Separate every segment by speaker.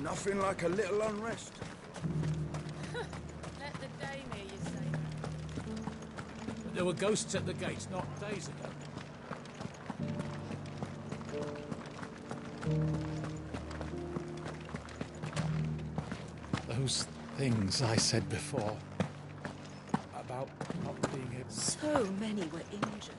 Speaker 1: Nothing like a little unrest.
Speaker 2: Let the dame hear you say.
Speaker 3: There were ghosts at the gates not days ago. Those things I said before about not being able...
Speaker 2: So many were injured.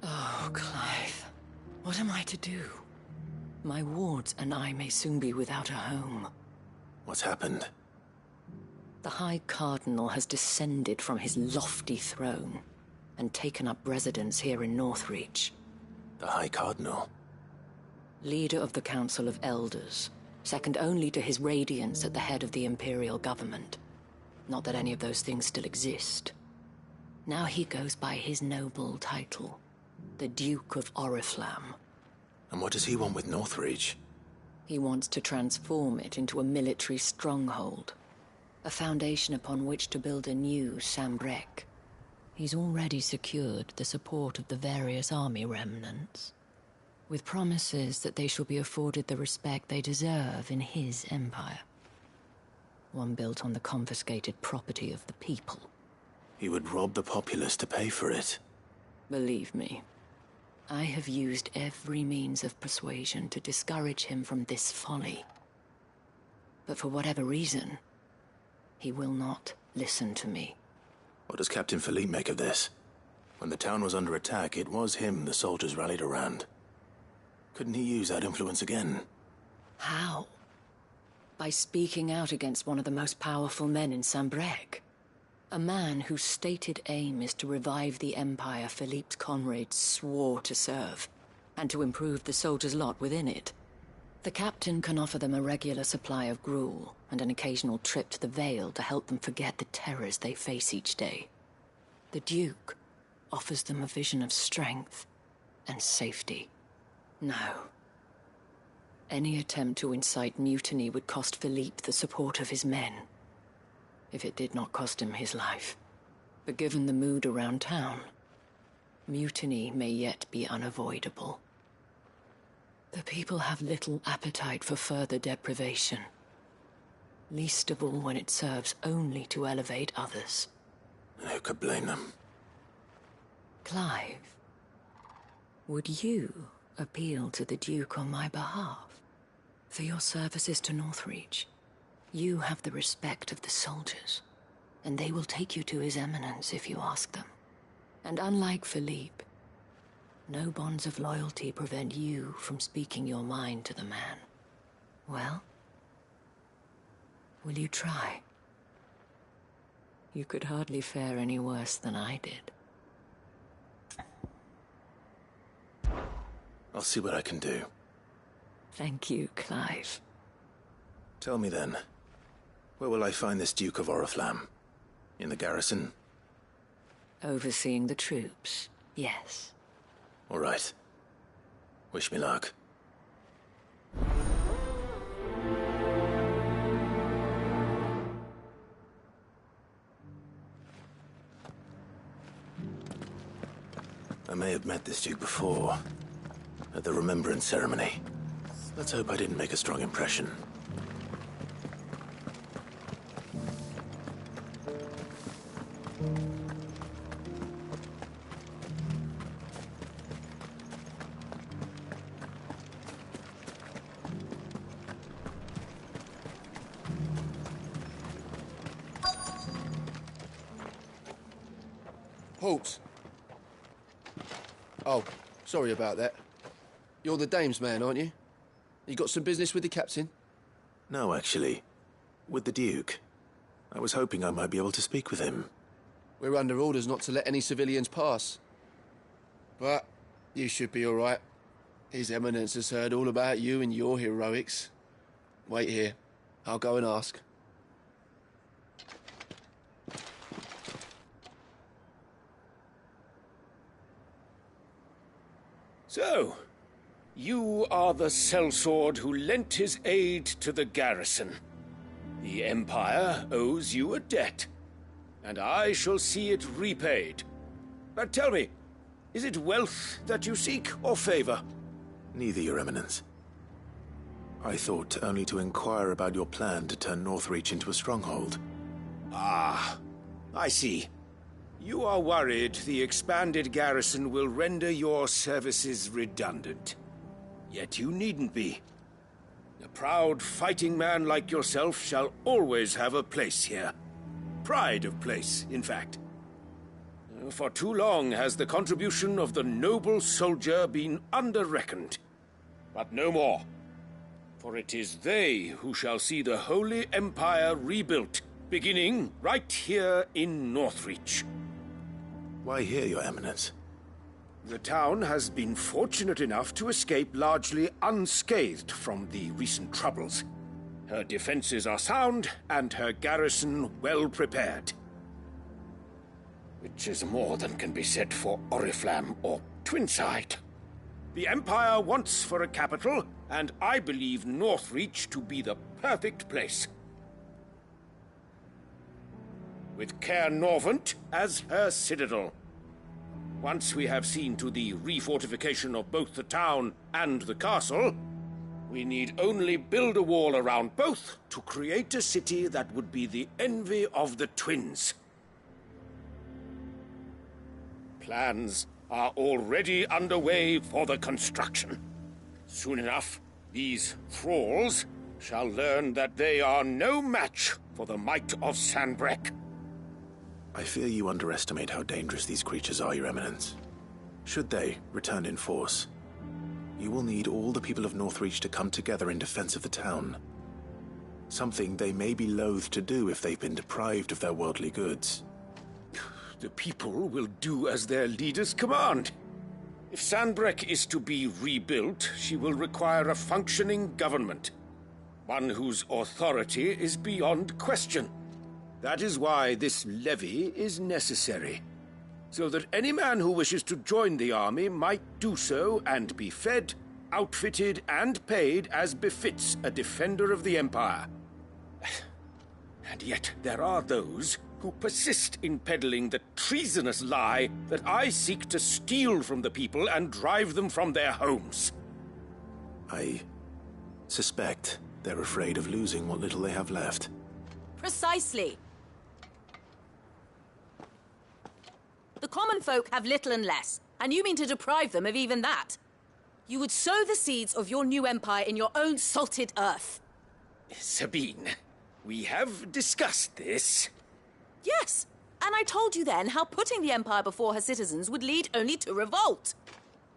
Speaker 4: Oh, Clive. What am I to do? My wards and I may soon be without a home.
Speaker 5: What's happened?
Speaker 4: The High Cardinal has descended from his lofty throne and taken up residence here in Northreach.
Speaker 5: The High Cardinal?
Speaker 4: Leader of the Council of Elders, second only to his Radiance at the head of the Imperial government. Not that any of those things still exist. Now he goes by his noble title, the Duke of Oriflamme.
Speaker 5: And what does he want with Northreach?
Speaker 4: He wants to transform it into a military stronghold, a foundation upon which to build a new Sambrec. He's already secured the support of the various army remnants, with promises that they shall be afforded the respect they deserve in his empire. One built on the confiscated property of the people.
Speaker 5: He would rob the populace to pay for it.
Speaker 4: Believe me, I have used every means of persuasion to discourage him from this folly. But for whatever reason, he will not listen to me.
Speaker 5: What does Captain Philippe make of this? When the town was under attack, it was him the soldiers rallied around. Couldn't he use that influence again?
Speaker 4: How? By speaking out against one of the most powerful men in Sambrec. A man whose stated aim is to revive the empire Philippe's comrades swore to serve, and to improve the soldiers' lot within it. The captain can offer them a regular supply of gruel, and an occasional trip to the Vale to help them forget the terrors they face each day. The Duke offers them a vision of strength and safety. No. Any attempt to incite mutiny would cost Philippe the support of his men, if it did not cost him his life. But given the mood around town, mutiny may yet be unavoidable. The people have little appetite for further deprivation, least of all when it serves only to elevate others.
Speaker 5: Who could blame them?
Speaker 4: Clive, would you appeal to the Duke on my behalf? For your services to Northreach, you have the respect of the soldiers, and they will take you to his eminence if you ask them. And unlike Philippe, no bonds of loyalty prevent you from speaking your mind to the man. Well, will you try? You could hardly fare any worse than I did.
Speaker 5: I'll see what I can do.
Speaker 4: Thank you, Clive.
Speaker 5: Tell me then, where will I find this Duke of Oriflamme? In the garrison?
Speaker 4: Overseeing the troops, yes.
Speaker 5: All right. Wish me luck. I may have met this Duke before, at the Remembrance Ceremony. Let's hope I didn't make a strong impression.
Speaker 6: Halt! Oh, sorry about that. You're the dame's man, aren't you? You got some business with the captain?
Speaker 5: No, actually. With the Duke. I was hoping I might be able to speak with him.
Speaker 6: We're under orders not to let any civilians pass. But you should be all right. His Eminence has heard all about you and your heroics. Wait here. I'll go and ask.
Speaker 7: So, you are the sellsword who lent his aid to the garrison. The Empire owes you a debt, and I shall see it repaid. But tell me, is it wealth that you seek, or favor?
Speaker 5: Neither, Your Eminence. I thought only to inquire about your plan to turn Northreach into a stronghold.
Speaker 7: Ah, I see. You are worried the expanded garrison will render your services redundant. Yet you needn't be. A proud fighting man like yourself shall always have a place here. Pride of place, in fact. For too long has the contribution of the noble soldier been under-reckoned. But no more. For it is they who shall see the Holy Empire rebuilt, beginning right here in Northreach.
Speaker 5: Why here, Your Eminence?
Speaker 7: The town has been fortunate enough to escape largely unscathed from the recent troubles. Her defenses are sound, and her garrison well prepared. Which is more than can be said for Oriflamme or Twinside. The Empire wants for a capital, and I believe Northreach to be the perfect place. With Caer Norvent as her citadel. Once we have seen to the refortification of both the town and the castle, we need only build a wall around both to create a city that would be the envy of the twins. Plans are already underway for the construction. Soon enough, these thralls shall learn that they are no match for the might of Sanbreque.
Speaker 5: I fear you underestimate how dangerous these creatures are, Your Eminence. Should they return in force, you will need all the people of Northreach to come together in defense of the town. Something they may be loath to do if they've been deprived of their worldly goods.
Speaker 7: The people will do as their leaders command. If Sanbreque is to be rebuilt, she will require a functioning government. One whose authority is beyond question. That is why this levy is necessary. So that any man who wishes to join the army might do so and be fed, outfitted, and paid as befits a defender of the Empire. And yet there are those who persist in peddling the treasonous lie that I seek to steal from the people and drive them from their homes.
Speaker 5: I suspect they're afraid of losing what little they have left.
Speaker 8: Precisely. The common folk have little and less, and you mean to deprive them of even that. You would sow the seeds of your new empire in your own salted earth.
Speaker 7: Sabine, we have discussed this.
Speaker 8: Yes, and I told you then how putting the empire before her citizens would lead only to revolt.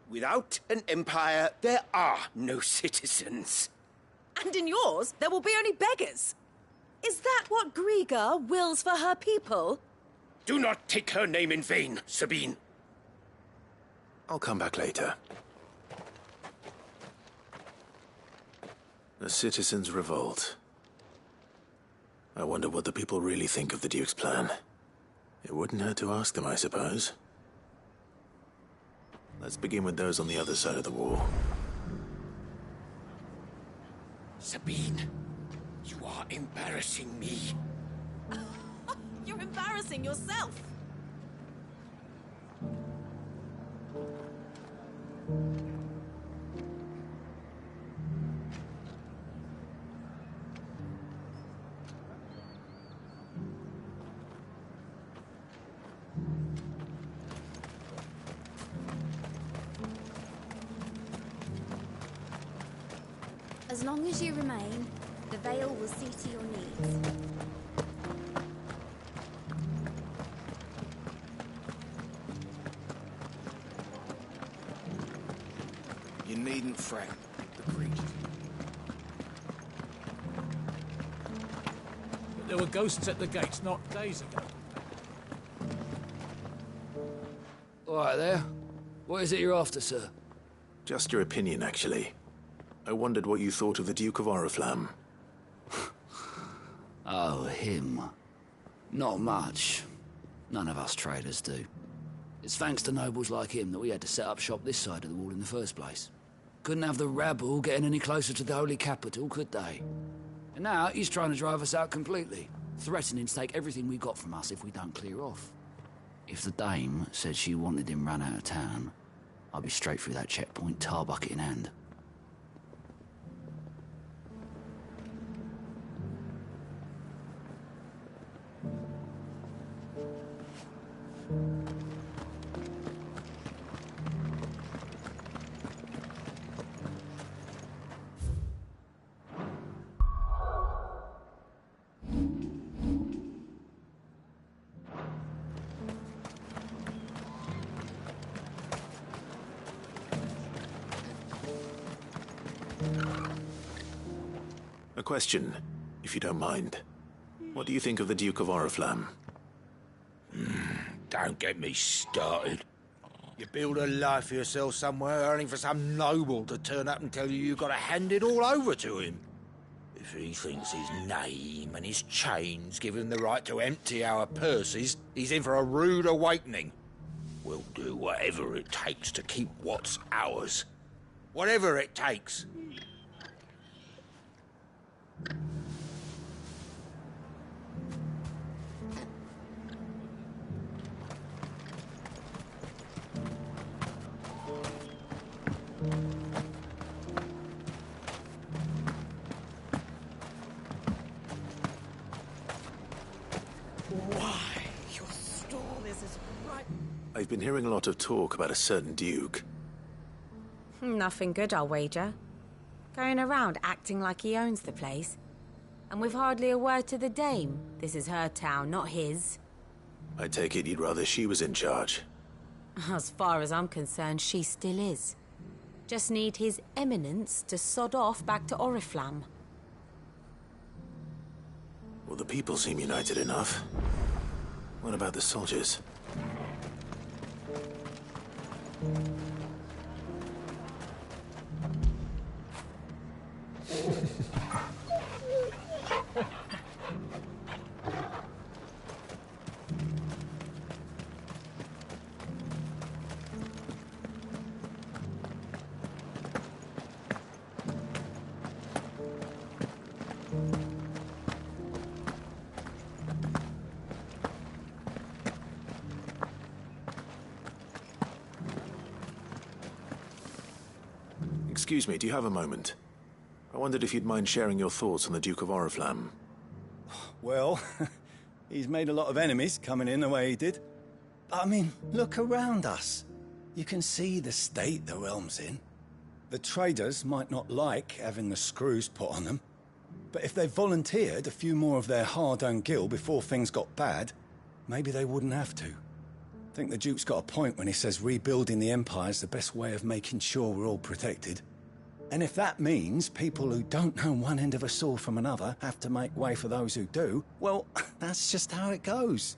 Speaker 7: Without an empire, there are no citizens.
Speaker 8: And in yours, there will be only beggars. Is that what Griga wills for her people?
Speaker 7: Do not take her name in vain, Sabine.
Speaker 5: I'll come back later. The citizens revolt. I wonder what the people really think of the Duke's plan. It wouldn't hurt to ask them, I suppose. Let's begin with those on the other side of the wall.
Speaker 7: Sabine, you are embarrassing me.
Speaker 8: You're embarrassing yourself.
Speaker 9: As long as you remain, the Veil will see to your needs.
Speaker 1: You needn't fret. The creatures.
Speaker 7: The
Speaker 3: there were ghosts at the gates not days ago.
Speaker 10: All right there. What is it you're after, sir?
Speaker 5: Just your opinion, actually. I wondered what you thought of the Duke of Oriflamme.
Speaker 10: Oh, him. Not much. None of us traders do. It's thanks to nobles like him that we had to set up shop this side of the wall in the first place. Couldn't have the rabble getting any closer to the holy capital, could they? And now he's trying to drive us out completely, threatening to take everything we got from us if we don't clear off. If the dame said she wanted him run out of town, I'd be straight through that checkpoint, tar bucket in hand.
Speaker 5: A question, if you don't mind. What do you think of the Duke of Oriflamme?
Speaker 1: Don't get me started. You build a life for yourself somewhere, only for some noble to turn up and tell you you've got to hand it all over to him. If he thinks his name and his chains give him the right to empty our purses, he's in for a rude awakening. We'll do whatever it takes to keep what's ours. Whatever it takes.
Speaker 2: Why? Your stall is as right.
Speaker 5: I've been hearing a lot of talk about a certain duke.
Speaker 11: Nothing good, I'll wager. Going around acting like he owns the place. And with hardly a word to the dame. This is her town, not his.
Speaker 5: I take it you'd rather she was in charge.
Speaker 11: As far as I'm concerned, she still is. Just need his eminence to sod off back to Oriflamme.
Speaker 5: Well, the people seem united enough. What about the soldiers? Excuse me, do you have a moment? I wondered if you'd mind sharing your thoughts on the Duke of Oriflamme.
Speaker 12: Well, he's made a lot of enemies coming in the way he did. But I mean, look around us. You can see the state the realm's in. The traders might not like having the screws put on them, but if they volunteered a few more of their hard-earned gil before things got bad, maybe they wouldn't have to. I think the Duke's got a point when he says rebuilding the Empire's the best way of making sure we're all protected. And if that means people who don't know one end of a sword from another have to make way for those who do, well, that's just how it goes.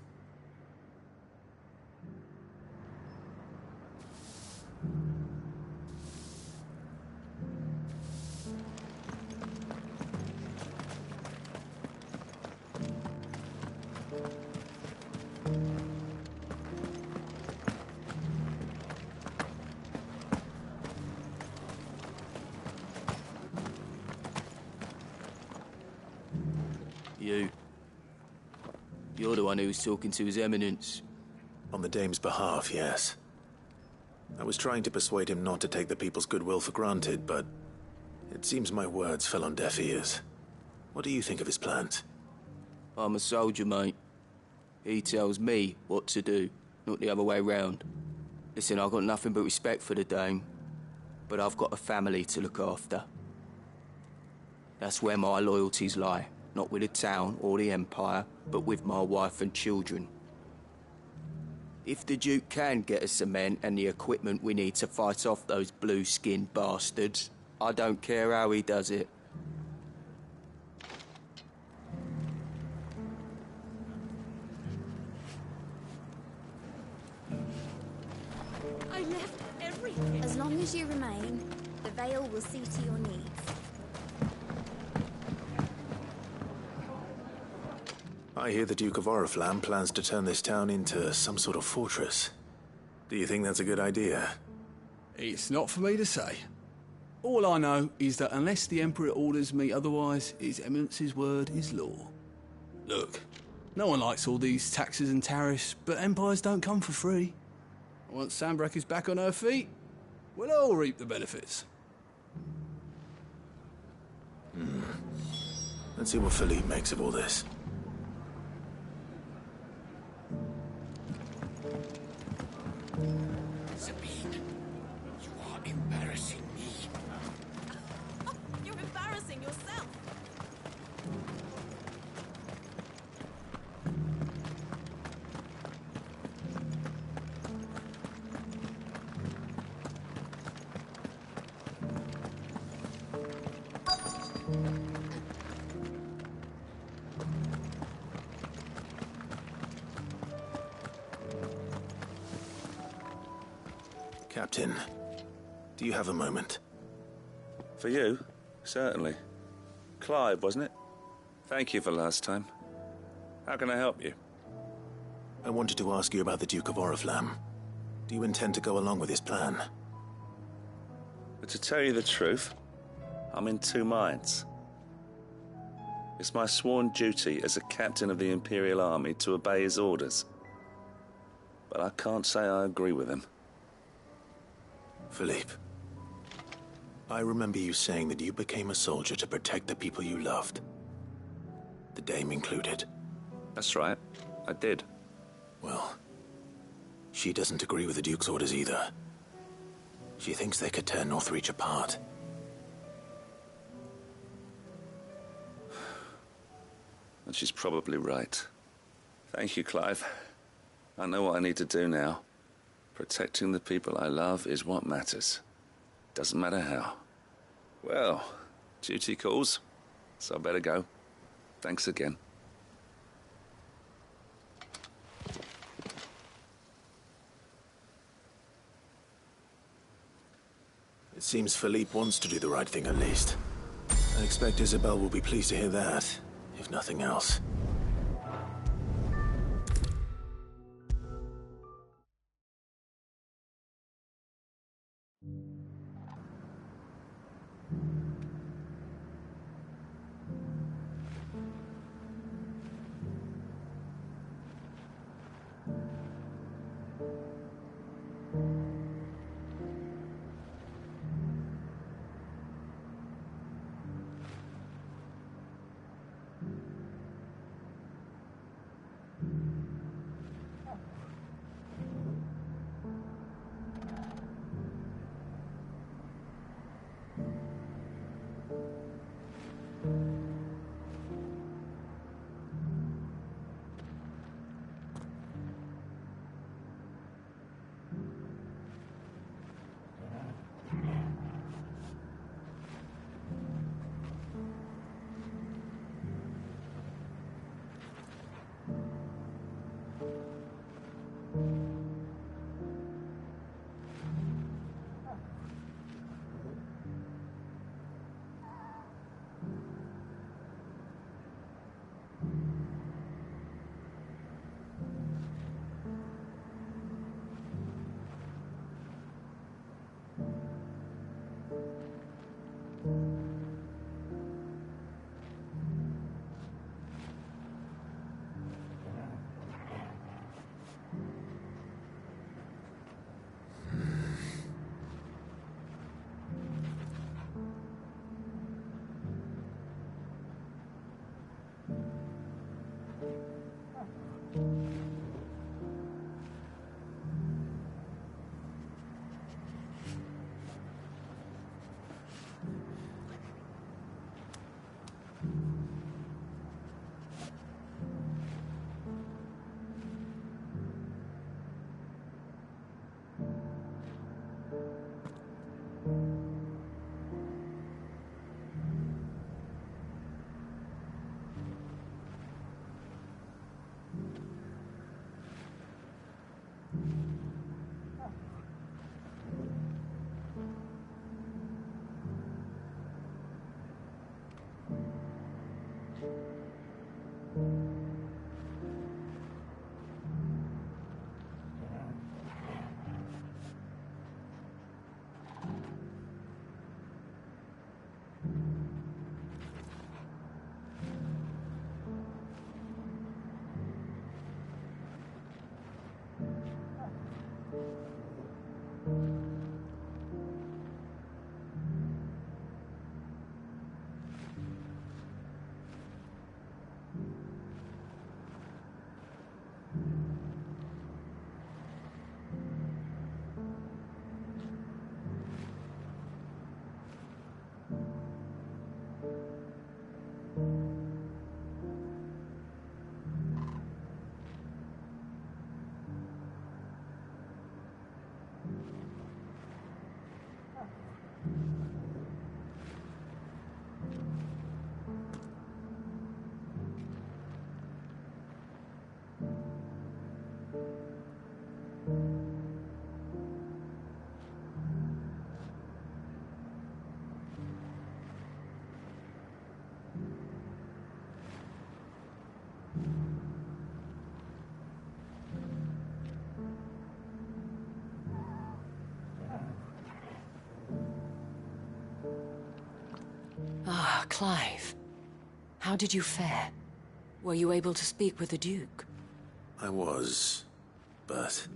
Speaker 6: You're the one who was talking to His Eminence.
Speaker 5: On the dame's behalf, yes. I was trying to persuade him not to take the people's goodwill for granted, but it seems my words fell on deaf ears. What do you think of his plans?
Speaker 6: I'm a soldier, mate. He tells me what to do, not the other way round. Listen, I've got nothing but respect for the dame, but I've got a family to look after. That's where my loyalties lie. Not with the town or the Empire, but with my wife and children. If the Duke can get us the men and the equipment we need to fight off those blue-skinned bastards, I don't care how he does it.
Speaker 2: left everything.
Speaker 9: As long as you remain, the Veil will see to your needs.
Speaker 5: I hear the Duke of Oriflamme plans to turn this town into some sort of fortress. Do you think that's a good idea?
Speaker 3: It's not for me to say. All I know is that unless the Emperor orders me otherwise, His Eminence's word is law. Look, no one likes all these taxes and tariffs, but empires don't come for free. Once Sanbreque is back on her feet, we'll all reap the benefits.
Speaker 5: Let's see what Philippe makes of all this.
Speaker 7: Sabine, you are embarrassing me.
Speaker 8: You're embarrassing yourself.
Speaker 5: Captain, do you have a moment?
Speaker 13: For you? Certainly. Clive, wasn't it? Thank you for last time. How can I help you?
Speaker 5: I wanted to ask you about the Duke of Oriflamme. Do you intend to go along with his plan?
Speaker 13: But to tell you the truth, I'm in two minds. It's my sworn duty as a captain of the Imperial Army to obey his orders. But I can't say I agree with him.
Speaker 5: Philippe, I remember you saying that you became a soldier to protect the people you loved. The Dame included.
Speaker 13: That's right, I did.
Speaker 5: Well, she doesn't agree with the Duke's orders either. She thinks they could tear Northreach apart.
Speaker 13: And she's probably right. Thank you, Clive. I know what I need to do now. Protecting the people I love is what matters. Doesn't matter how. Well, duty calls, so I better go. Thanks again.
Speaker 5: It seems Philippe wants to do the right thing at least. I expect Isabel will be pleased to hear that, if nothing else.
Speaker 4: Clive. How did you fare? Were you able to speak with the Duke?
Speaker 5: I was, but...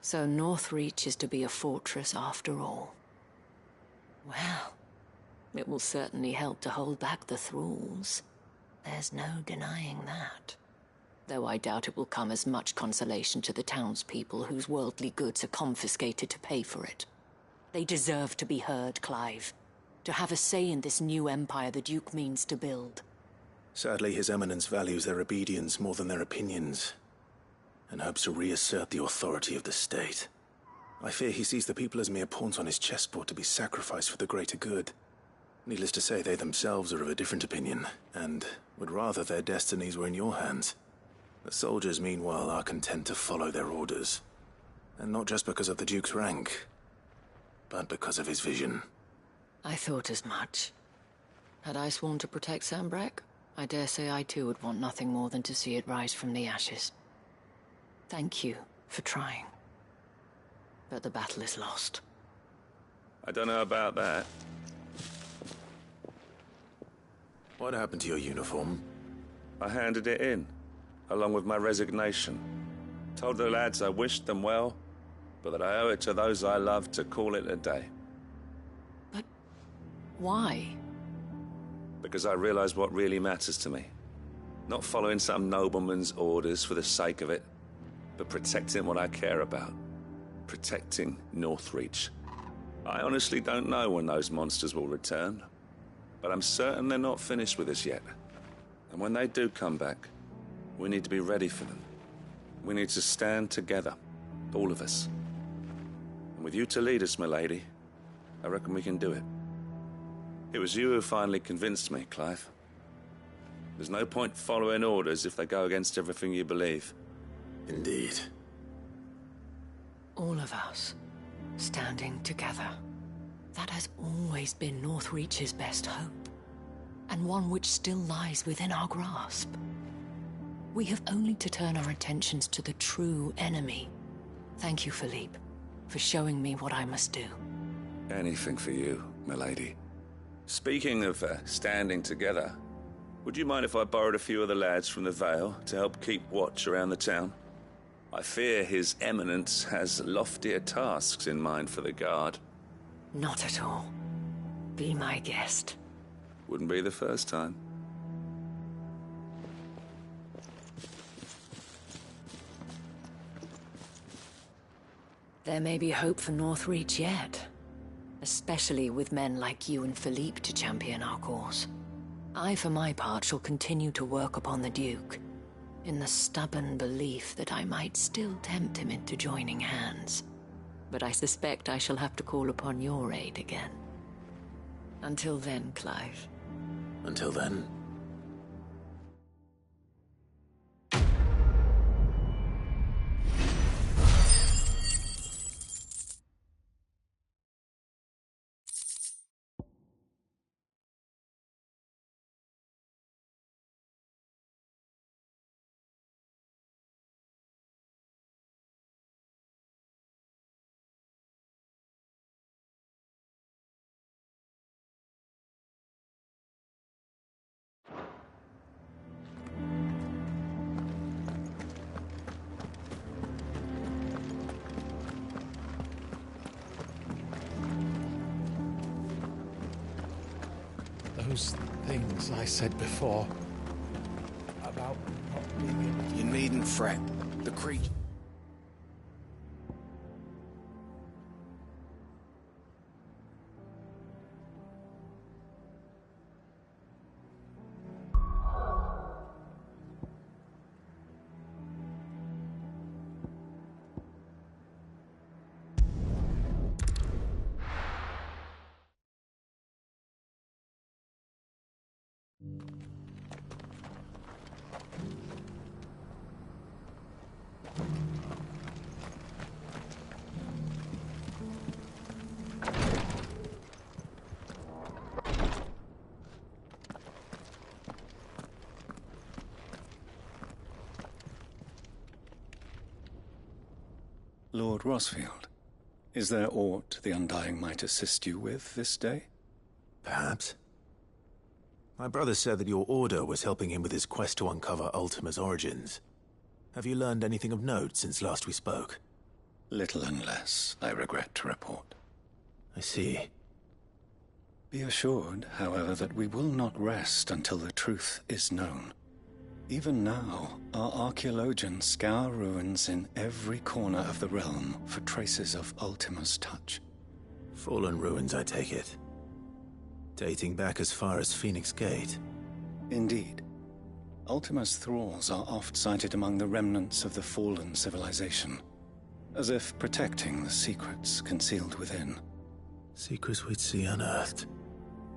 Speaker 4: So Northreach is to be a fortress after all. Well, it will certainly help to hold back the thralls. There's no denying that. Though I doubt it will come as much consolation to the townspeople whose worldly goods are confiscated to pay for it. They deserve to be heard, Clive. To have a say in this new empire the Duke means to build.
Speaker 5: Sadly, His Eminence values their obedience more than their opinions, and hopes to reassert the authority of the state. I fear he sees the people as mere pawns on his chessboard to be sacrificed for the greater good. Needless to say, they themselves are of a different opinion, and would rather their destinies were in your hands. The soldiers, meanwhile, are content to follow their orders. And not just because of the Duke's rank, but because of his vision.
Speaker 4: I thought as much. Had I sworn to protect Sanbreque, I dare say I too would want nothing more than to see it rise from the ashes. Thank you for trying. But the battle is lost.
Speaker 13: I don't know about that.
Speaker 5: What happened to your uniform?
Speaker 13: I handed it in, along with my resignation. Told the lads I wished them well, but that I owe it to those I love to call it a day.
Speaker 4: But why?
Speaker 13: Because I realize what really matters to me. Not following some nobleman's orders for the sake of it, but protecting what I care about. Protecting Northreach. I honestly don't know when those monsters will return, but I'm certain they're not finished with us yet. And when they do come back, we need to be ready for them. We need to stand together, all of us. And with you to lead us, milady, I reckon we can do it. It was you who finally convinced me, Clive. There's no point following orders if they go against everything you believe.
Speaker 5: Indeed.
Speaker 4: All of us, standing together. That has always been Northreach's best hope, and one which still lies within our grasp. We have only to turn our attentions to the true enemy. Thank you, Philippe, for showing me what I must do.
Speaker 13: Anything for you, milady. Speaking of standing together, would you mind if I borrowed a few of the lads from the Vale to help keep watch around the town? I fear His Eminence has loftier tasks in mind for the guard.
Speaker 4: Not at all. Be my guest.
Speaker 13: Wouldn't be the first time.
Speaker 4: There may be hope for Northreach yet. Especially with men like you and Philippe to champion our cause. I, for my part, shall continue to work upon the Duke, in the stubborn belief that I might still tempt him into joining hands. But I suspect I shall have to call upon your aid again. Until then, Clive.
Speaker 5: Until then.
Speaker 14: Those things I said before about not being able to...
Speaker 15: You needn't fret. The creature...
Speaker 12: Lord Rosfield, is there aught the Undying might assist you with this day?
Speaker 5: Perhaps. My brother said that your order was helping him with his quest to uncover Ultima's origins. Have you learned anything of note since last we spoke?
Speaker 12: Little and less, I regret to report.
Speaker 5: I see.
Speaker 12: Be assured, however, that we will not rest until the truth is known. Even now, our archaeologians scour ruins in every corner of the realm for traces of Ultima's touch.
Speaker 5: Fallen ruins, I take it. Dating back as far as Phoenix Gate.
Speaker 12: Indeed. Ultima's thralls are oft sighted among the remnants of the fallen civilization, as if protecting the secrets concealed within.
Speaker 5: Secrets we'd see unearthed.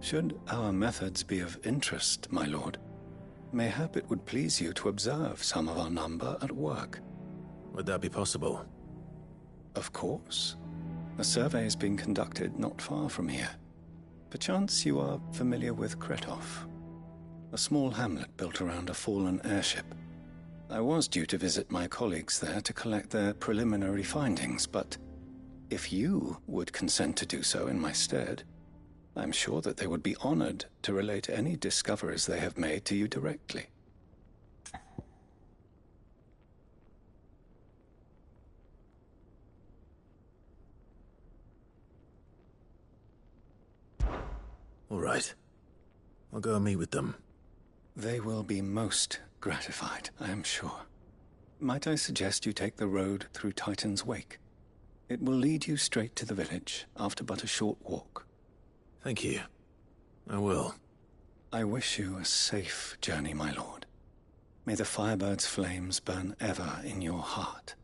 Speaker 12: Should our methods be of interest, my lord, mayhap it would please you to observe some of our number at work.
Speaker 5: Would that be possible?
Speaker 12: Of course. A survey is being conducted not far from here. Perchance you are familiar with Kretov, a small hamlet built around a fallen airship. I was due to visit my colleagues there to collect their preliminary findings, but if you would consent to do so in my stead, I'm sure that they would be honored to relate any discoveries they have made to you directly.
Speaker 5: All right. I'll go and meet with them.
Speaker 12: They will be most gratified, I am sure. Might I suggest you take the road through Titan's Wake? It will lead you straight to the village after but a short walk.
Speaker 5: Thank you. I will.
Speaker 12: I wish you a safe journey, my lord. May the Firebird's flames burn ever in your heart.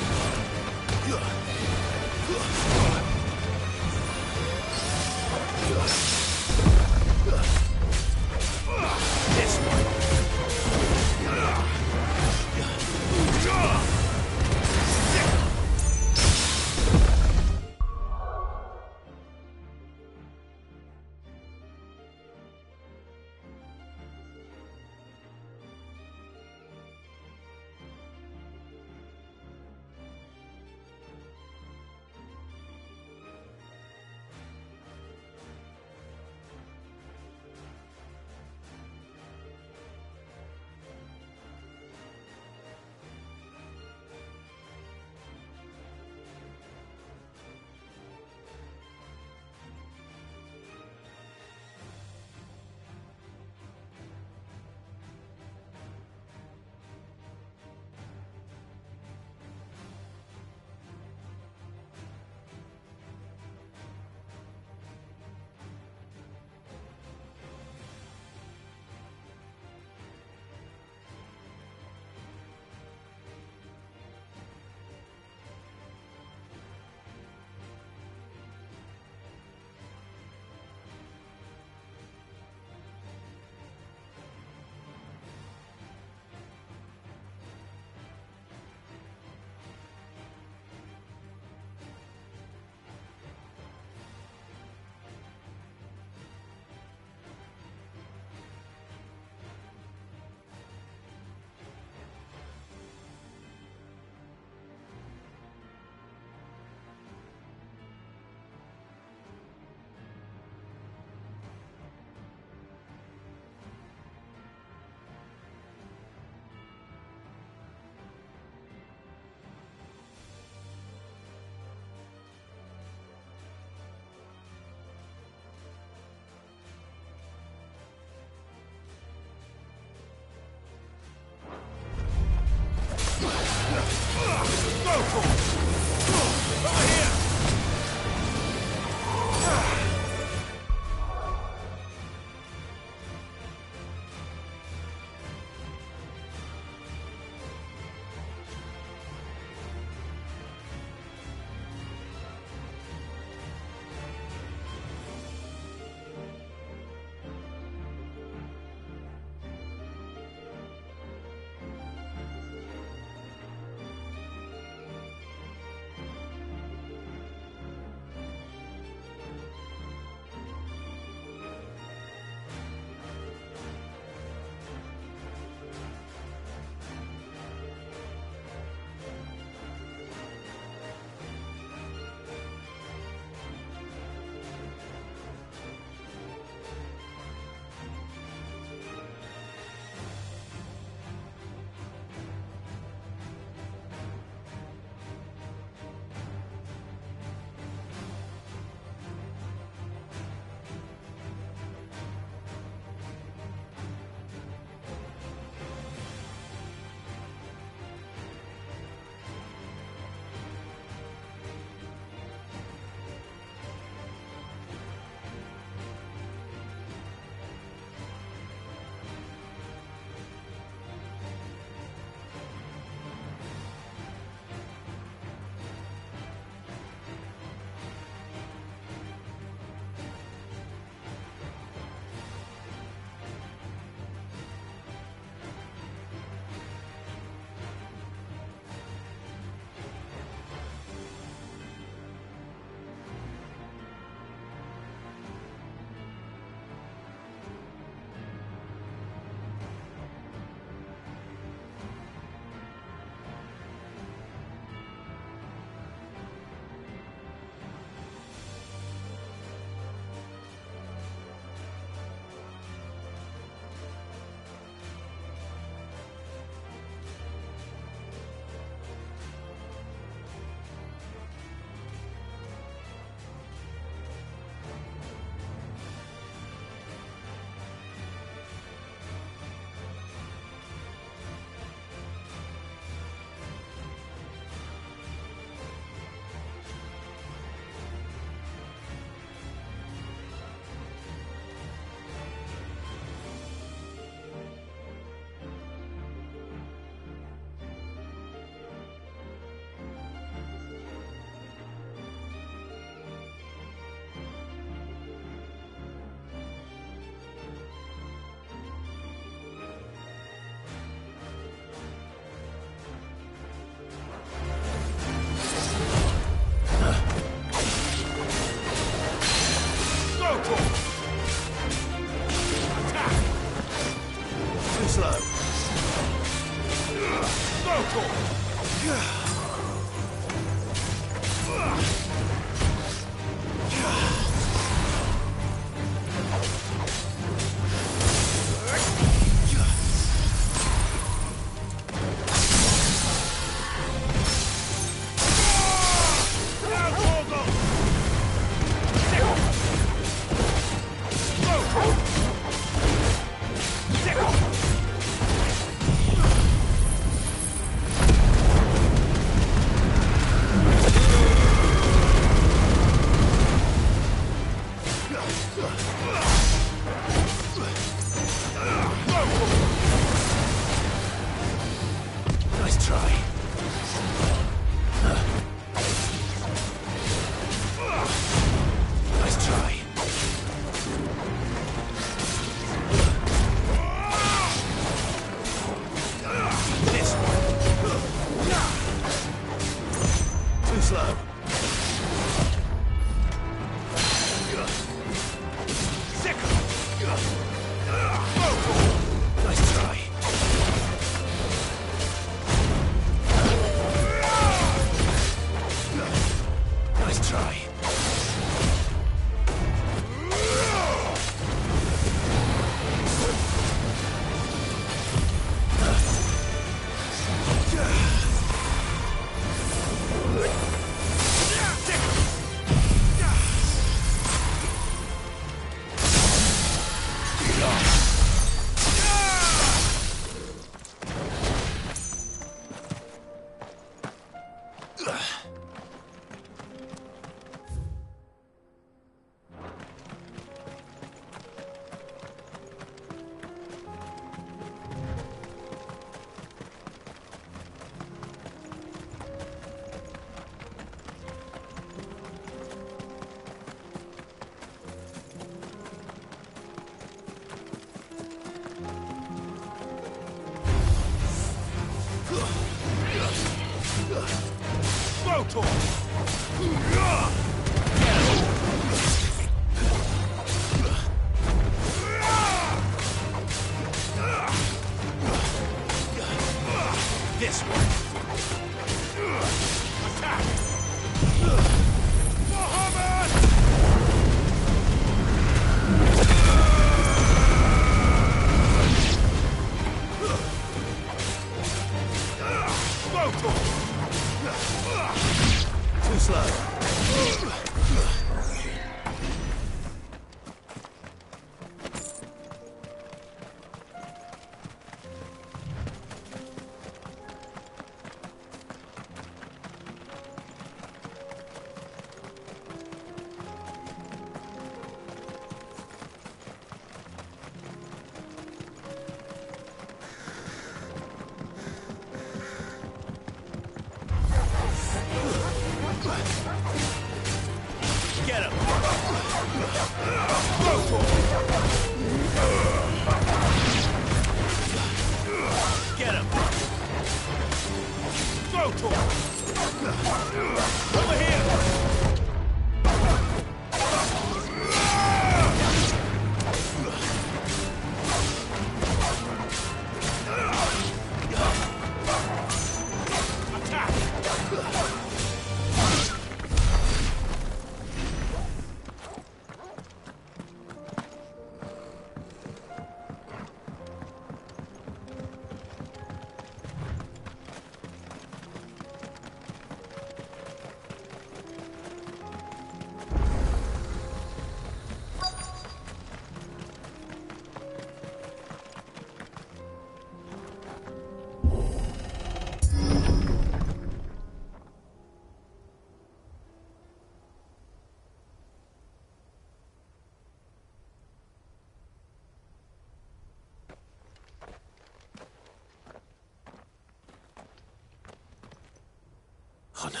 Speaker 5: Oh no.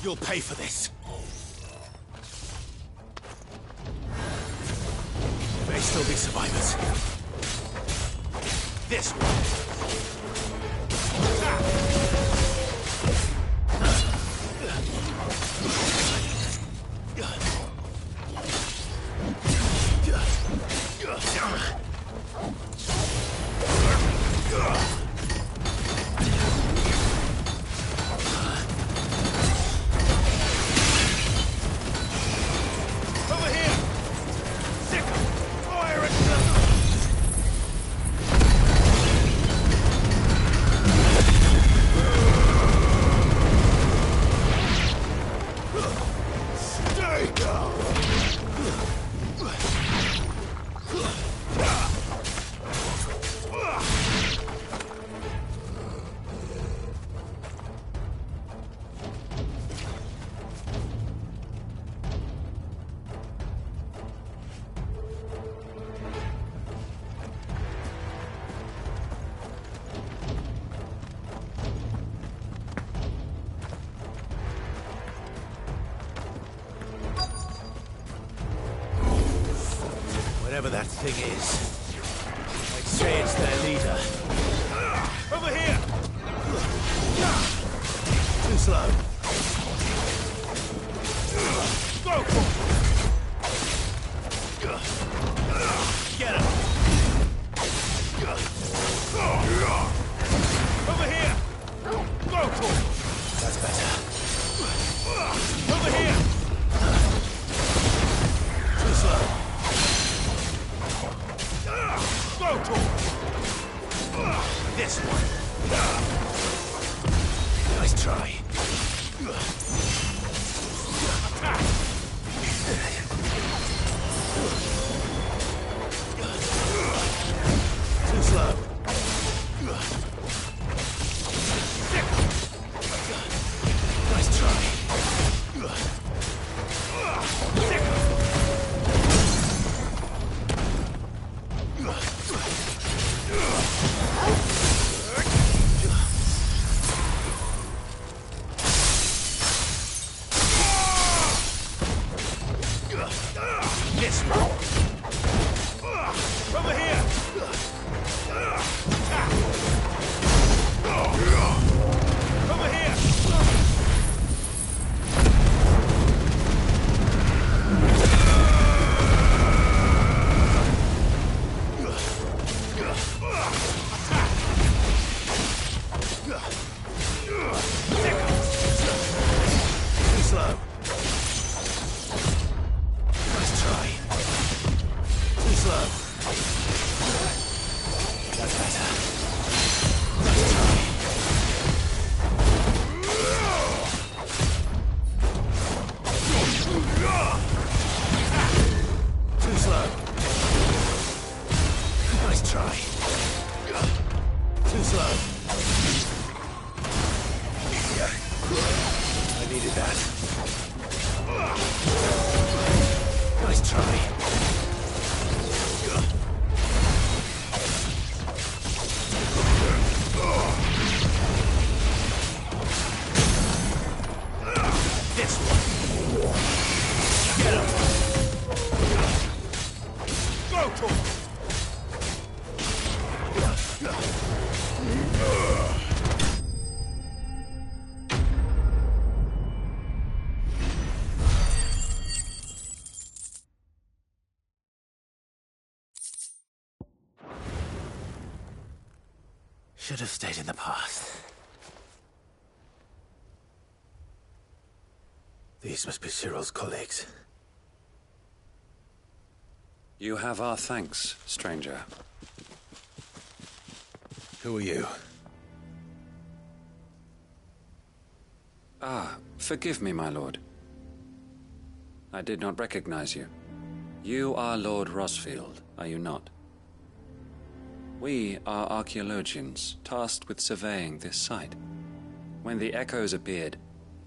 Speaker 5: You'll pay for this. There may still be survivors. This one. Whatever that thing is, I'd say it's their leader. Over here! Too slow. Go for it! Get him! Over here! Go for it! That's better. Over here! Too slow. Go to this one. Nice try. Too slow. Nice try. This one. Over here. Over here. Too slow. Nice try. Too slow. That's better. Nice try. Too slow. Nice try. Too slow. I needed that. Nice try. This one. Get him. Go to him. Should have stayed in the path. These must be Cyril's colleagues.
Speaker 13: You have our thanks, stranger.
Speaker 5: Who are you?
Speaker 13: Ah, forgive me, my lord. I did not recognize you. You are Lord Rosfield, are you not? We are archaeologians, tasked with surveying this site. When the echoes appeared,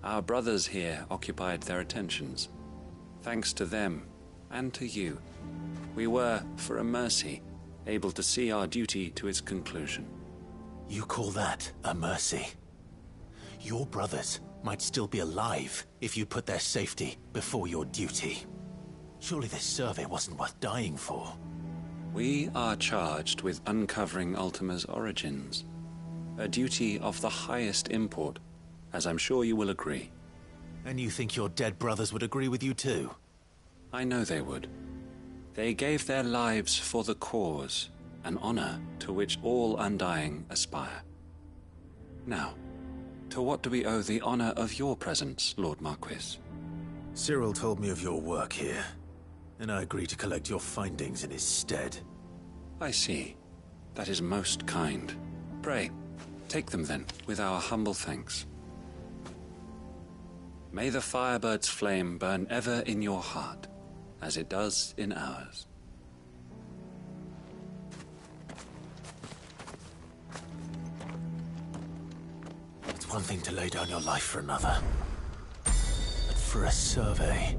Speaker 13: our brothers here occupied their attentions. Thanks to them, and to you, we were, for a mercy,
Speaker 16: able to see our duty to its conclusion.
Speaker 5: You call that a mercy? Your brothers might still be alive if you put their safety before your duty. Surely this survey wasn't worth dying for.
Speaker 16: We are charged with uncovering Ultima's origins. A duty of the highest import, as I'm sure you will agree.
Speaker 5: And you think your dead brothers would agree with you too?
Speaker 16: I know they would. They gave their lives for the cause, an honor to which all Undying aspire. Now, to what do we owe the honor of your presence, Lord Marquis?
Speaker 5: Cyril told me of your work here, and I agreed to collect your findings in his stead.
Speaker 16: I see. That is most kind. Pray, take them then, with our humble thanks. May the Firebird's flame burn ever in your heart, as it does in ours.
Speaker 5: It's one thing to lay down your life for another, but for a survey...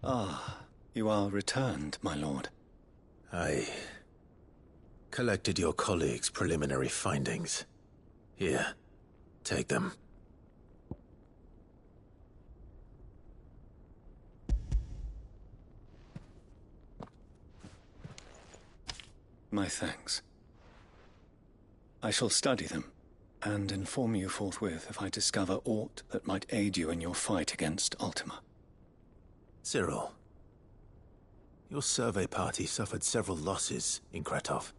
Speaker 12: Ah, you are returned, my lord.
Speaker 5: I collected your colleagues' preliminary findings. Here, take them.
Speaker 12: My thanks. I shall study them, and inform you forthwith if I discover aught that might aid you in your fight against Ultima.
Speaker 5: Cyril, your survey party suffered several losses in Kretov.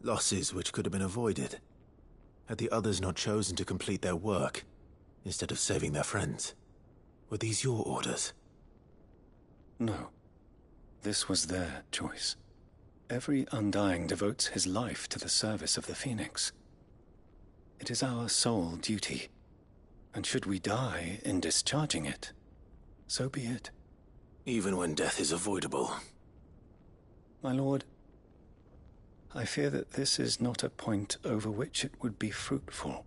Speaker 5: Losses which could have been avoided, had the others not chosen to complete their work, instead of saving their friends. Were these your orders?
Speaker 12: No. This was their choice. Every Undying devotes his life to the service of the Phoenix. It is our sole duty, and should we die in discharging it, so be it.
Speaker 5: Even when death is avoidable.
Speaker 12: My lord, I fear that this is not a point over which it would be fruitful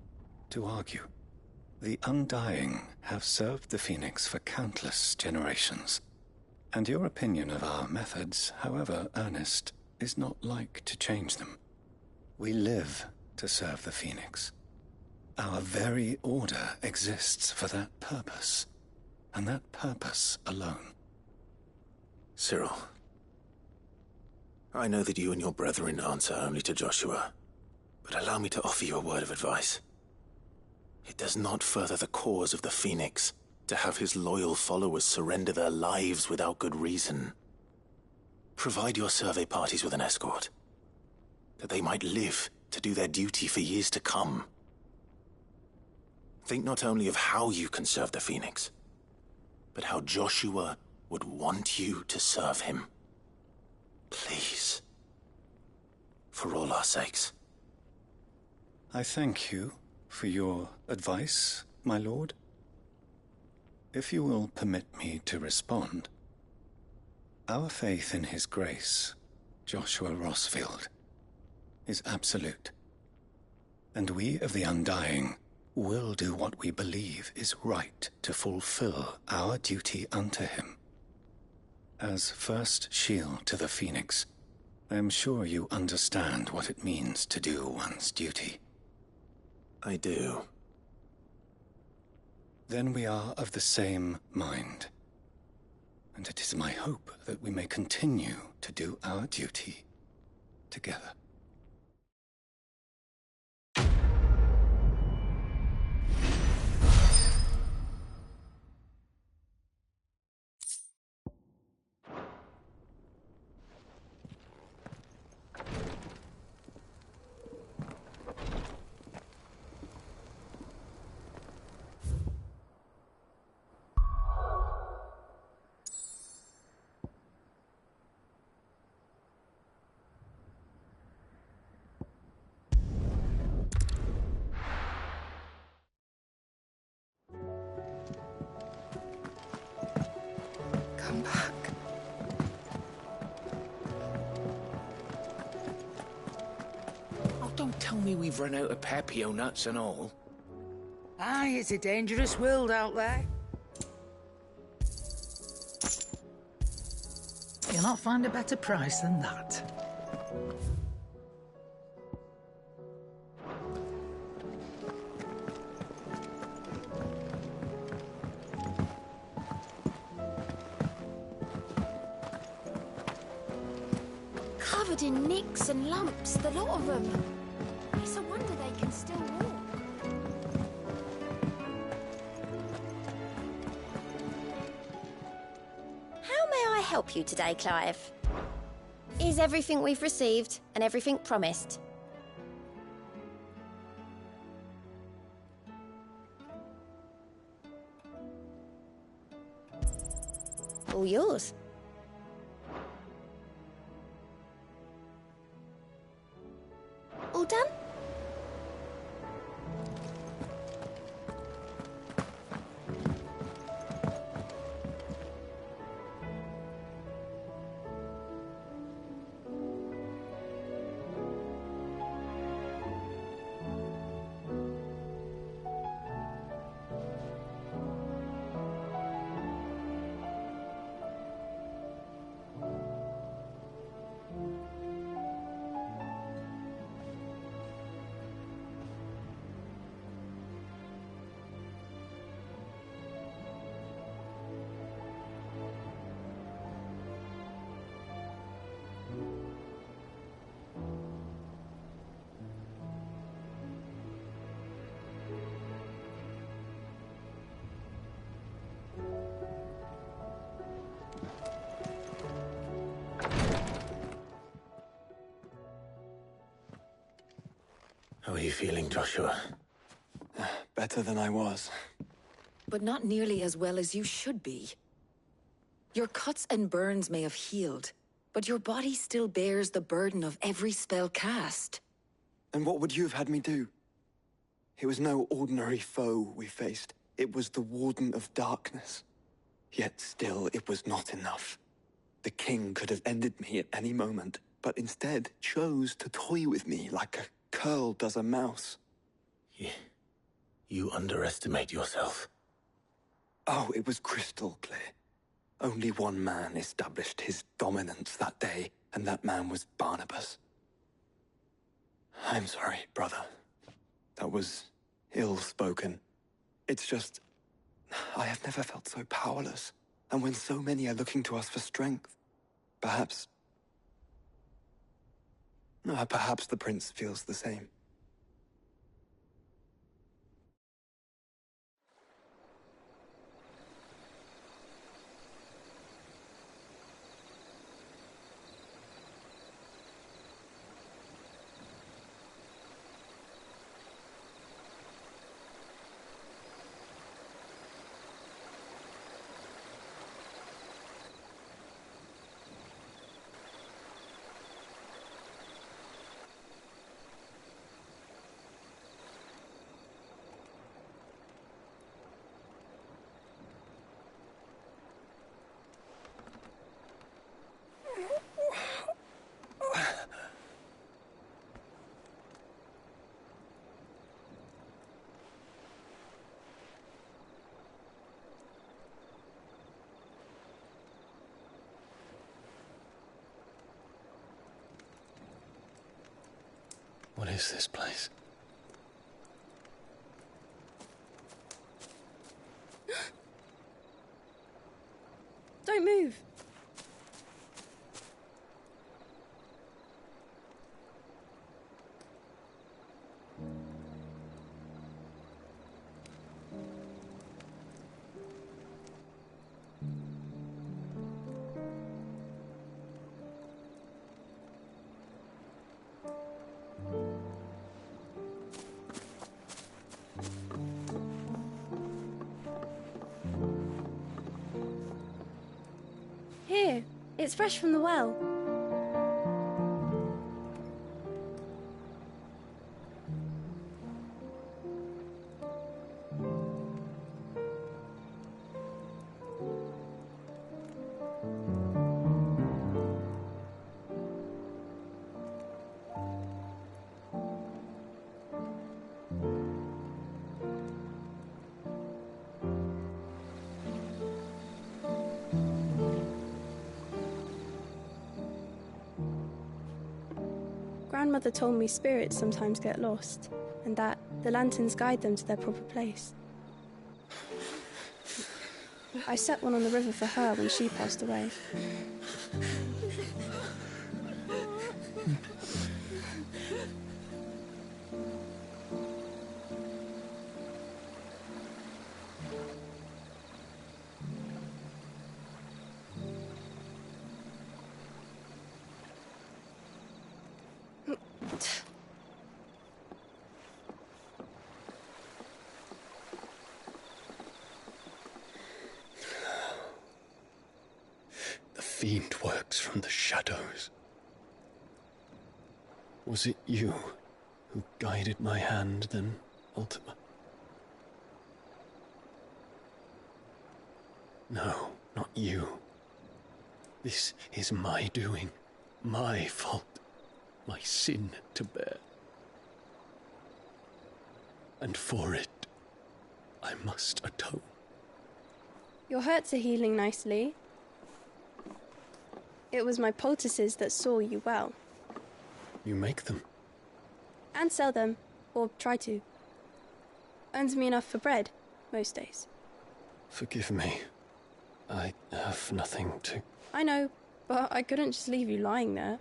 Speaker 12: to argue. The Undying have served the Phoenix for countless generations, and your opinion of our methods, however earnest, is not like to change them. We live to serve the Phoenix. Our very order exists for that purpose, and that purpose alone.
Speaker 5: Cyril, I know that you and your brethren answer only to Joshua, but allow me to offer you a word of advice. It does not further the cause of the Phoenix to have his loyal followers surrender their lives without good reason. Provide your survey parties with an escort, that they might live to do their duty for years to come. Think not only of how you can serve the Phoenix, but how Joshua would want you to serve him. Please. For all our sakes.
Speaker 12: I thank you for your advice, my lord. If you will permit me to respond, our faith in his grace, Joshua Rossfield, is absolute. And we of the Undying will do what we believe is right to fulfill our duty unto him. As first shield to the Phoenix, I am sure you understand what it means to do one's duty.
Speaker 5: I do.
Speaker 12: Then we are of the same mind. And it is my hope that we may continue to do our duty together.
Speaker 15: tell me we've run out of papio nuts and all?
Speaker 2: Aye, it's a dangerous world out there. You'll not find a better price than that.
Speaker 9: Covered in nicks and lumps, the lot of them. It's a wonder they can still walk.
Speaker 17: How may I help you today, Clive? Is everything we've received and everything promised? All yours. All done?
Speaker 5: How are you feeling, Joshua?
Speaker 18: Better than I was.
Speaker 4: But not nearly as well as you should be. Your cuts and burns may have healed, but your body still bears the burden of every spell cast.
Speaker 18: And what would you have had me do? It was no ordinary foe we faced. It was the Warden of Darkness. Yet still, it was not enough. The king could have ended me at any moment, but instead chose to toy with me like a curl does a mouse.
Speaker 5: You underestimate yourself.
Speaker 18: Oh, it was crystal clear. Only one man established his dominance that day, and that man was Barnabas. I'm sorry, brother. That was ill-spoken. It's just, I have never felt so powerless. And when so many are looking to us for strength, perhaps the prince feels the same.
Speaker 14: What is this place?
Speaker 9: Don't move. Here, it's fresh from the well.
Speaker 19: Grandmother told me spirits sometimes get lost, and that the lanterns guide them to their proper place. I set one on the river for her when she passed away.
Speaker 14: The fiend works from the shadows. Was it you who guided my hand then, Ultima? No, not you. This is my doing, my fault, my sin to bear. And for it, I must atone.
Speaker 19: Your hurts are healing nicely. It was my poultices that saw you well.
Speaker 14: You make them?
Speaker 19: And sell them, or try to. Earns me enough for bread, most days.
Speaker 14: Forgive me. I have nothing to...
Speaker 19: I know, but I couldn't just leave you lying there.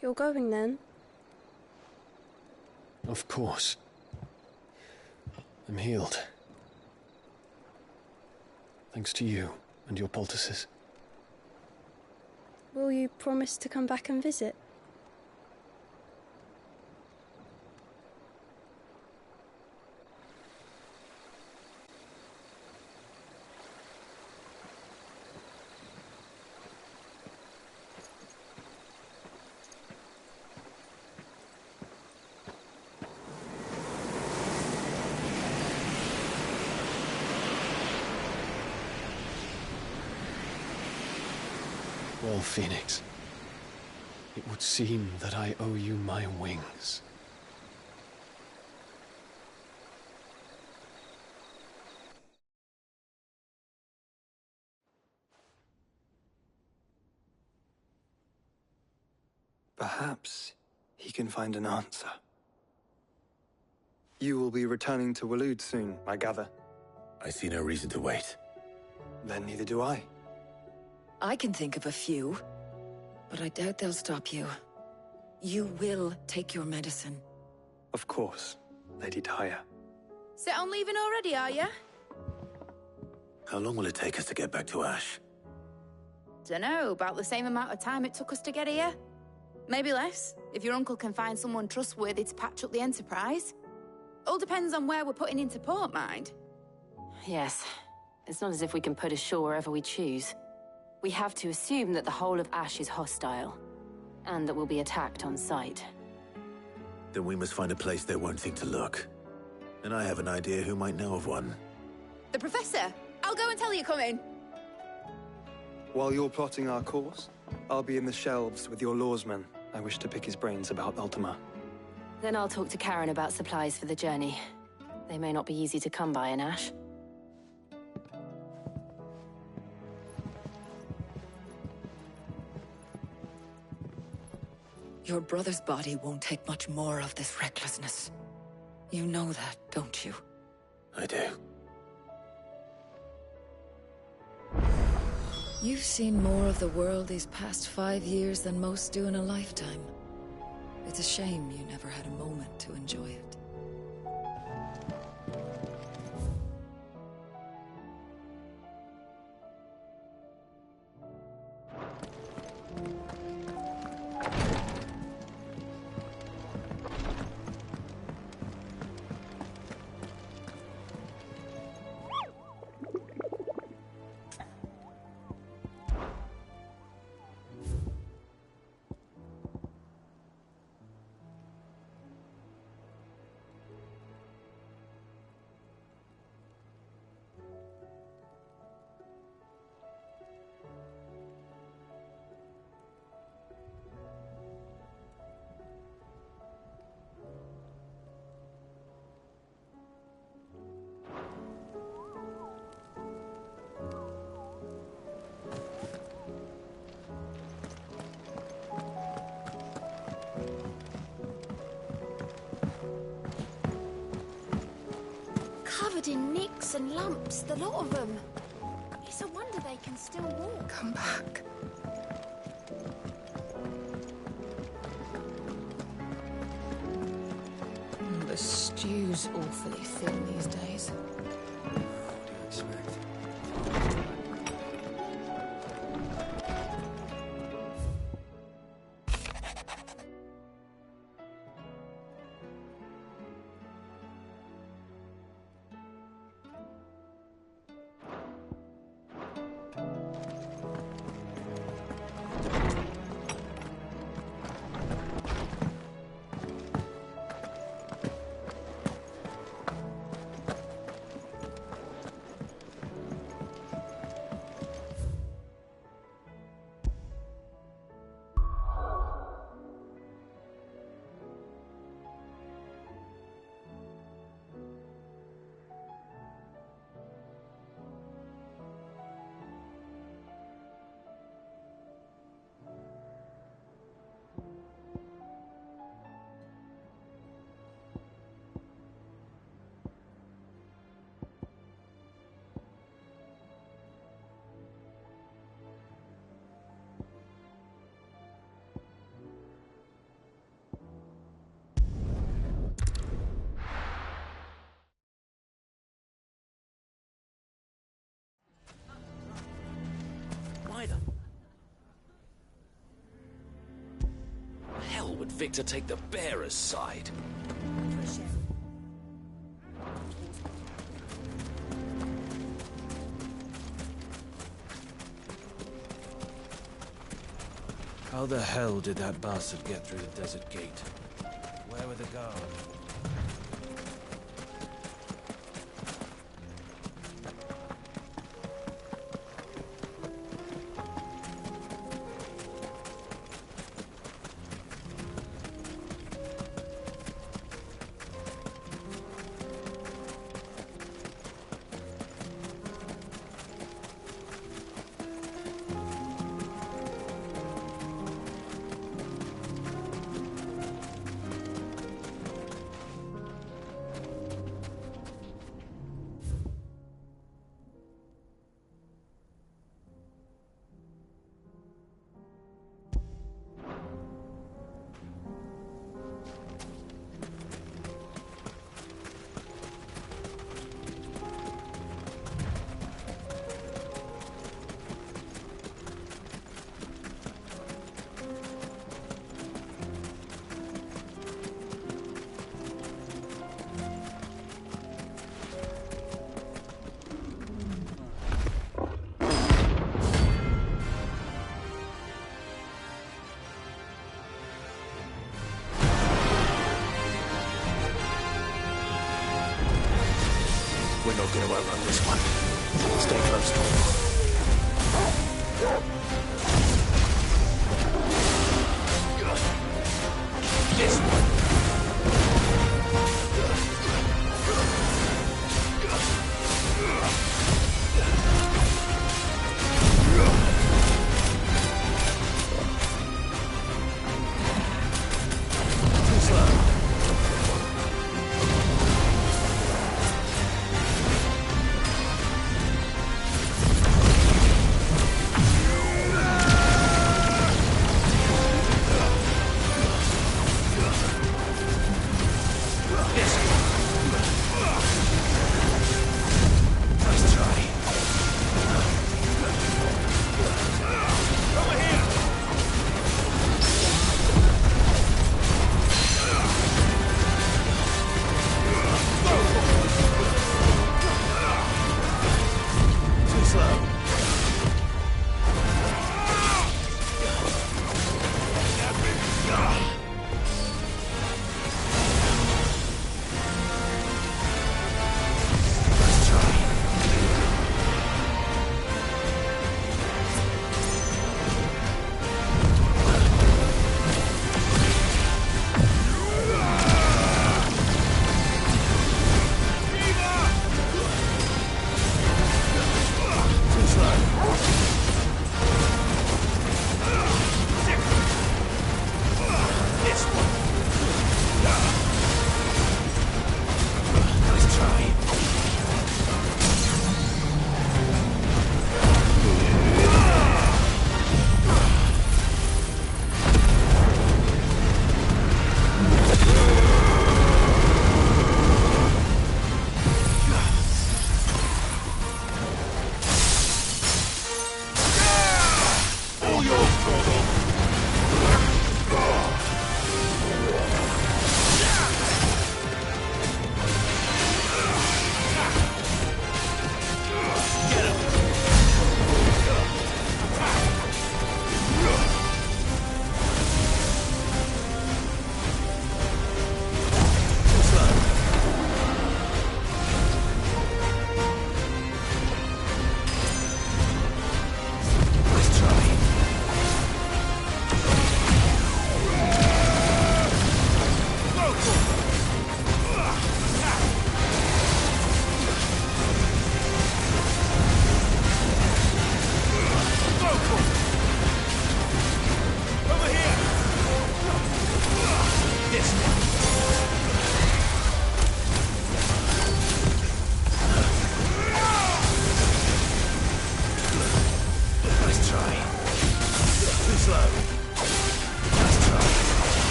Speaker 19: You're going then?
Speaker 14: Of course. I'm healed. Thanks to you and your poultices.
Speaker 19: Will you promise to come back and visit?
Speaker 14: Well, Phoenix, it would seem that I owe you my wings.
Speaker 18: Perhaps he can find an answer. You will be returning to Waloed soon, I gather.
Speaker 5: I see no reason to wait.
Speaker 18: Then neither do I.
Speaker 4: I can think of a few, but I doubt they'll stop you. You will take your medicine.
Speaker 18: Of course, Lady Daya.
Speaker 20: Set on leaving already, are you?
Speaker 5: How long will it take us to get back to Ash?
Speaker 20: Dunno, about the same amount of time it took us to get here. Maybe less, if your uncle can find someone trustworthy to patch up the Enterprise. All depends on where we're putting into port, mind.
Speaker 21: Yes. It's not as if we can put ashore wherever we choose. We have to assume that the whole of Ash is hostile, and that we'll be attacked on sight.
Speaker 5: Then we must find a place they won't think to look. And I have an idea who might know of one.
Speaker 20: The Professor! I'll go and tell you come in.
Speaker 18: While you're plotting our course, I'll be in the shelves with your lawsman. I wish to pick his brains about Ultima.
Speaker 21: Then I'll talk to Karen about supplies for the journey. They may not be easy to come by in Ash.
Speaker 4: Your brother's body won't take much more of this recklessness. You know that, don't you?
Speaker 5: I do.
Speaker 4: You've seen more of the world these past 5 years than most do in a lifetime. It's a shame you never had a moment to enjoy it.
Speaker 9: covered in nicks and lumps, the lot of them. It's a wonder they can still walk.
Speaker 2: Come back. The stew's awfully thin these days.
Speaker 12: What do you expect?
Speaker 15: Hell would Victor take the bearer's side?
Speaker 1: How the hell did that bastard get through the desert gate? Where were the guards?
Speaker 15: We're not going to outrun this one. Stay close to him. This one. Too slow.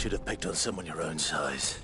Speaker 15: should have picked on someone your own size.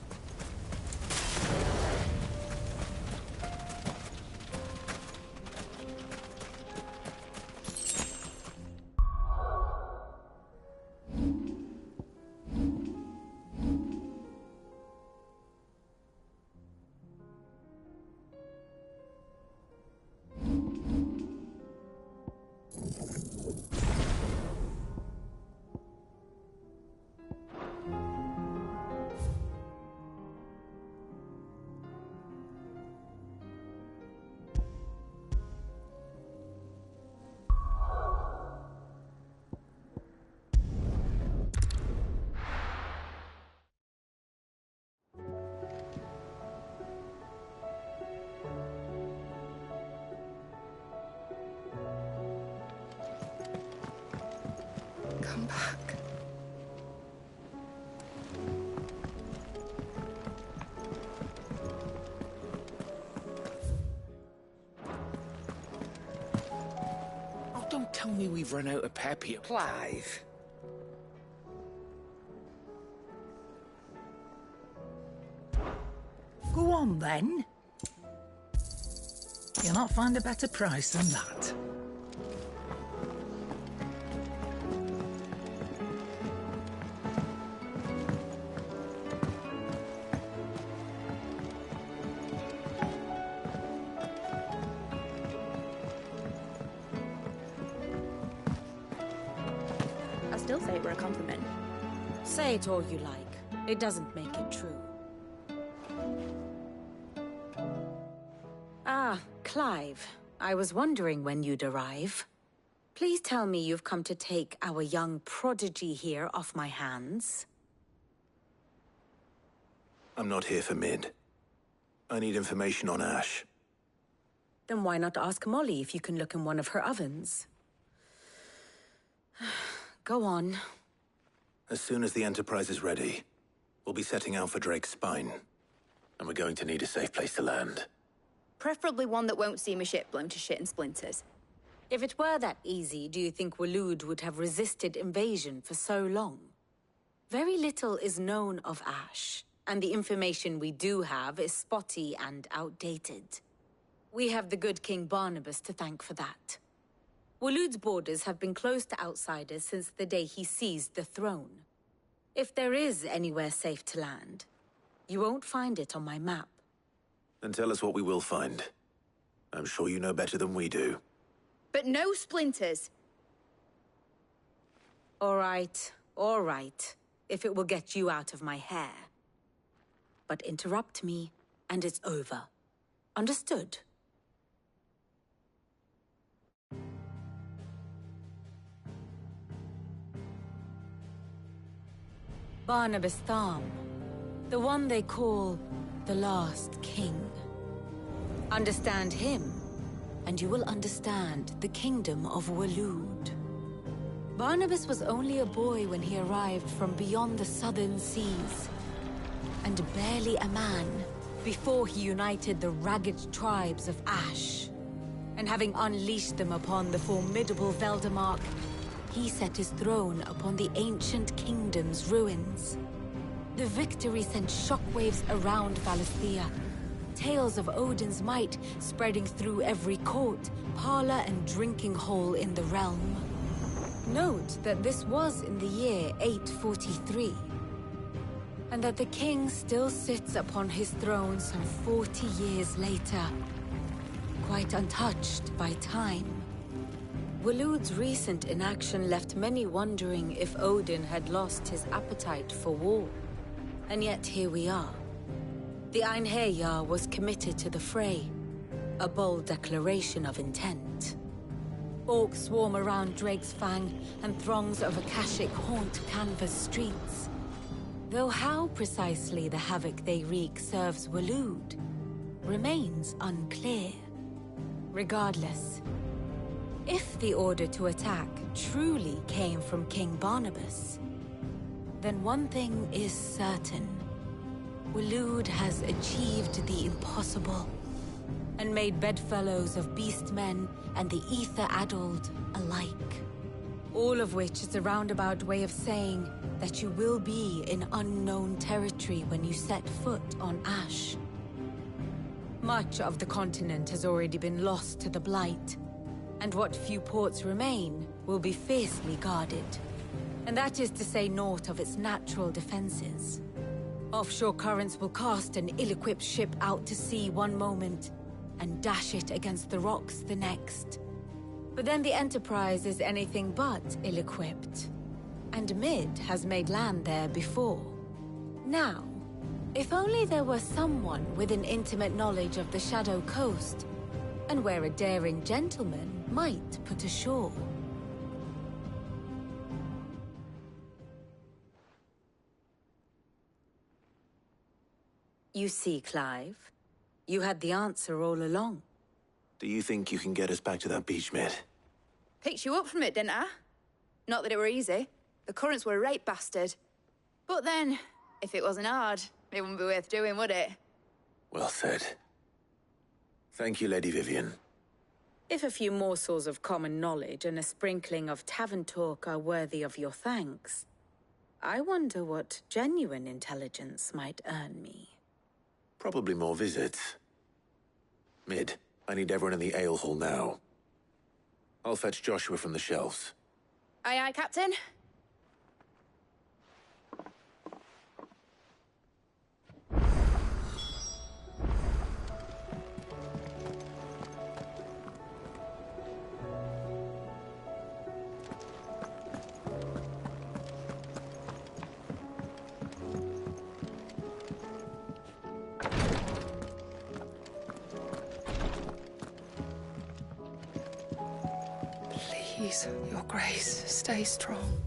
Speaker 2: Come back.
Speaker 7: Oh, don't tell me we've run out of pep here.
Speaker 2: Clive. Go on, then. You'll not find a better price than that.
Speaker 20: I still say it were a compliment.
Speaker 11: Say it all you like. It doesn't make it true. Ah, Clive. I was wondering when you'd arrive. Please tell me you've come to take our young prodigy here off my hands.
Speaker 5: I'm not here for Mid. I need information on Ash.
Speaker 11: Then why not ask Molly if you can look in one of her ovens? Go on.
Speaker 5: As soon as the Enterprise is ready, we'll be setting out for Drake's Spine. And we're going to need a safe place to land.
Speaker 20: Preferably one that won't see my ship blown to shit and splinters.
Speaker 11: If it were that easy, do you think Waloed would have resisted invasion for so long? Very little is known of Ash, and the information we do have is spotty and outdated. We have the good King Barnabas to thank for that. Waloed's borders have been closed to outsiders since the day he seized the throne. If there is anywhere safe to land, you won't find it on my map.
Speaker 5: Then tell us what we will find. I'm sure you know better than we do.
Speaker 20: But no splinters!
Speaker 11: All right. If it will get you out of my hair. But interrupt me, and it's over. Understood? Barnabas Tharm, the one they call the Last King. Understand him, and you will understand the kingdom of Waloed. Barnabas was only a boy when he arrived from beyond the southern seas, and barely a man before he united the ragged tribes of Ash. And having unleashed them upon the formidable Veldamark, he set his throne upon the ancient kingdom's ruins. The victory sent shockwaves around Valisthea, tales of Odin's might spreading through every court, parlor, and drinking hole in the realm. Note that this was in the year 843, and that the king still sits upon his throne some 40 years later, quite untouched by time. Waloed's recent inaction left many wondering if Odin had lost his appetite for war. And yet here we are. The Einherjar was committed to the fray, a bold declaration of intent. Orcs swarm around Drake's Fang, and throngs of Akashic haunt Canvas streets. Though how precisely the havoc they wreak serves Waloed remains unclear. Regardless, if the order to attack truly came from King Barnabas, then one thing is certain. Waloed has achieved the impossible, and made bedfellows of beastmen and the ether-addled alike. All of which is a roundabout way of saying that you will be in unknown territory when you set foot on Ash. Much of the continent has already been lost to the Blight, and what few ports remain will be fiercely guarded. And that is to say naught of its natural defenses. Offshore currents will cast an ill-equipped ship out to sea one moment, and dash it against the rocks the next. But then the Enterprise is anything but ill-equipped. And Mid has made land there before. Now, if only there were someone with an intimate knowledge of the Shadow Coast, and where a daring gentleman might put ashore. You see, Clive, you had the answer all along.
Speaker 5: Do you think you can get us back to that beach, Mid?
Speaker 20: Picked you up from it, didn't I? Not that it were easy. The currents were a right bastard. But then, if it wasn't hard, it wouldn't be worth doing, would it?
Speaker 5: Well said. Thank you, Lady Vivian.
Speaker 11: If a few morsels of common knowledge and a sprinkling of tavern talk are worthy of your thanks, I wonder what genuine intelligence might earn me.
Speaker 5: Probably more visits. Mid, I need everyone in the ale hall now. I'll fetch Joshua from the shelves.
Speaker 20: Aye, aye, Captain.
Speaker 10: Please, Your Grace, stay strong.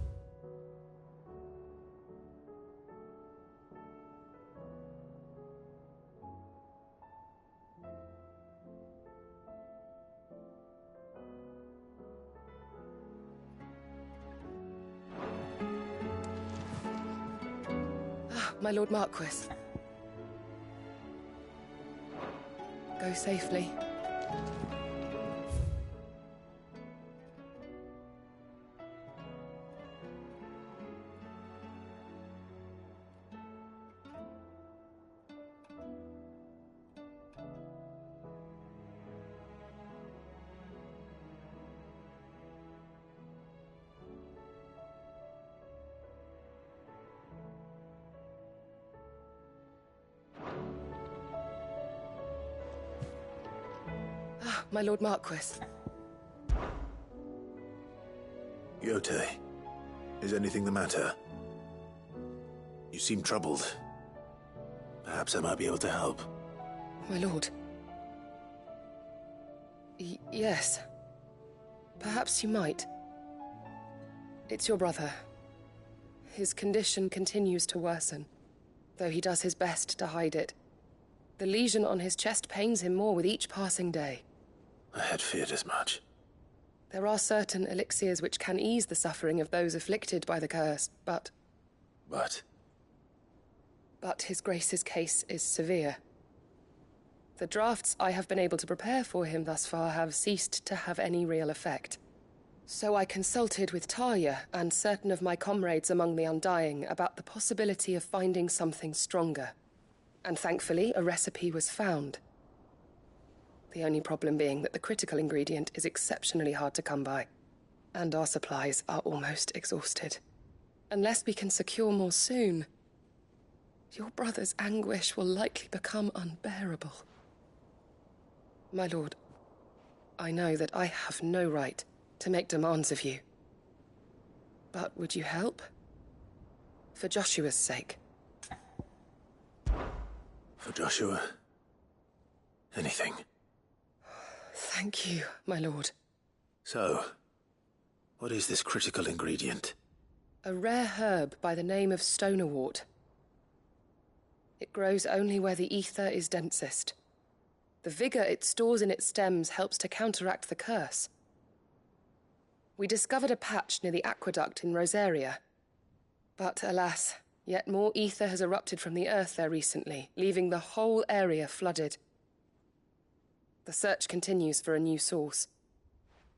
Speaker 10: My Lord Marquis. Go safely. My Lord Marquis.
Speaker 5: Yote, is anything the matter? You seem troubled. Perhaps I might be able to help.
Speaker 10: My lord. Yes. Perhaps you might. It's your brother. His condition continues to worsen, though he does his best to hide it. The lesion on his chest pains him more with each passing day.
Speaker 5: I had feared as much.
Speaker 10: There are certain elixirs which can ease the suffering of those afflicted by the curse, but... But His Grace's case is severe. The drafts I have been able to prepare for him thus far have ceased to have any real effect. So I consulted with Talia and certain of my comrades among the Undying about the possibility of finding something stronger. And thankfully, a recipe was found. The only problem being that the critical ingredient is exceptionally hard to come by, and our supplies are almost exhausted. Unless we can secure more soon, your brother's anguish will likely become unbearable. My lord, I know that I have no right to make demands of you. But would you help? For Joshua's sake.
Speaker 5: For Joshua? Anything.
Speaker 10: Thank you, my lord.
Speaker 5: So, what is this critical ingredient?
Speaker 10: A rare herb by the name of stonerwort. It grows only where the ether is densest. The vigor it stores in its stems helps to counteract the curse. We discovered a patch near the aqueduct in Rosaria. But alas, yet more ether has erupted from the earth there recently, leaving the whole area flooded. The search continues for a new source.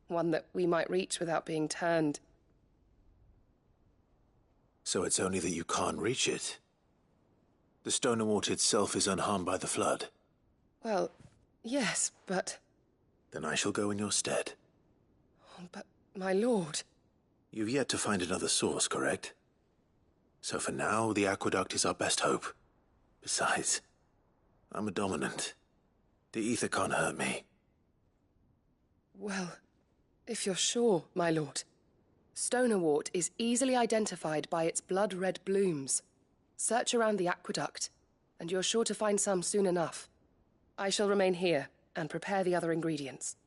Speaker 10: One that we might reach without being turned
Speaker 5: So it's only that you can't reach it. The Stonewort itself is unharmed by the flood.
Speaker 10: Well, yes, but...
Speaker 5: Then I shall go in your stead.
Speaker 10: But, my lord...
Speaker 5: You've yet to find another source, correct? So for now, the aqueduct is our best hope. Besides, I'm a dominant. The ether can't hurt me.
Speaker 10: Well, if you're sure, my lord. Stonewort is easily identified by its blood-red blooms. Search around the aqueduct, and you're sure to find some soon enough. I shall remain here and prepare the other ingredients.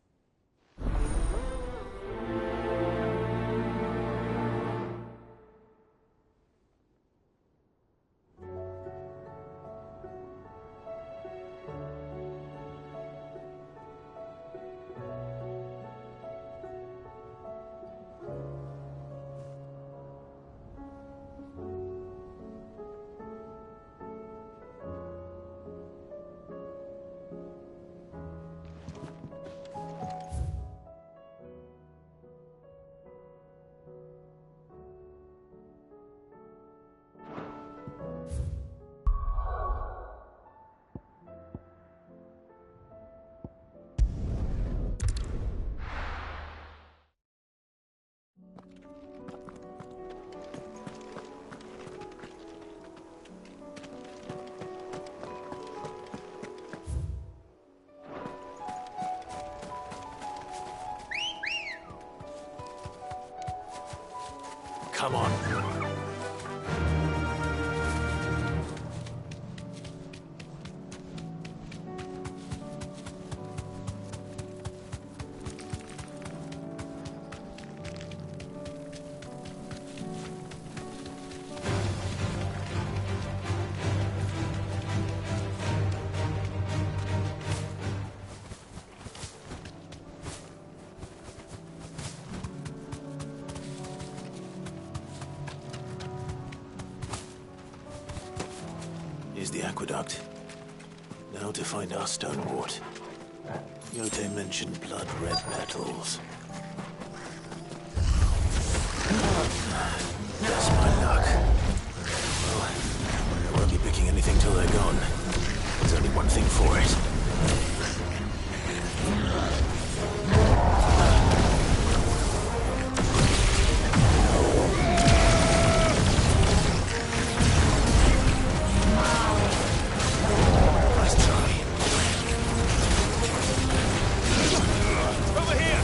Speaker 5: Come on. Here's the aqueduct. Now to find our Stonewort. Yote mentioned blood-red petals. That's my luck. Well, I won't be picking anything till they're gone. There's only one thing for it.
Speaker 6: Over here!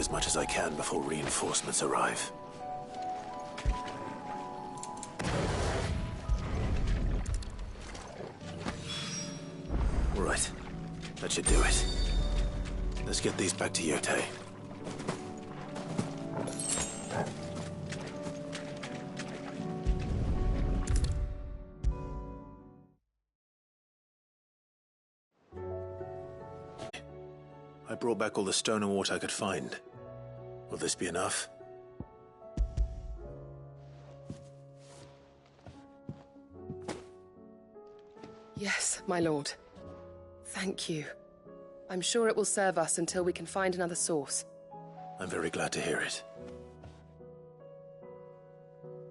Speaker 5: as much as I can before reinforcements arrive. Right. That should do it. Let's get these back to Yote. I brought back all the stone and water I could find. Will this be enough?
Speaker 10: Yes, my lord. Thank you. I'm sure it will serve us until we can find another source.
Speaker 5: I'm very glad to hear it.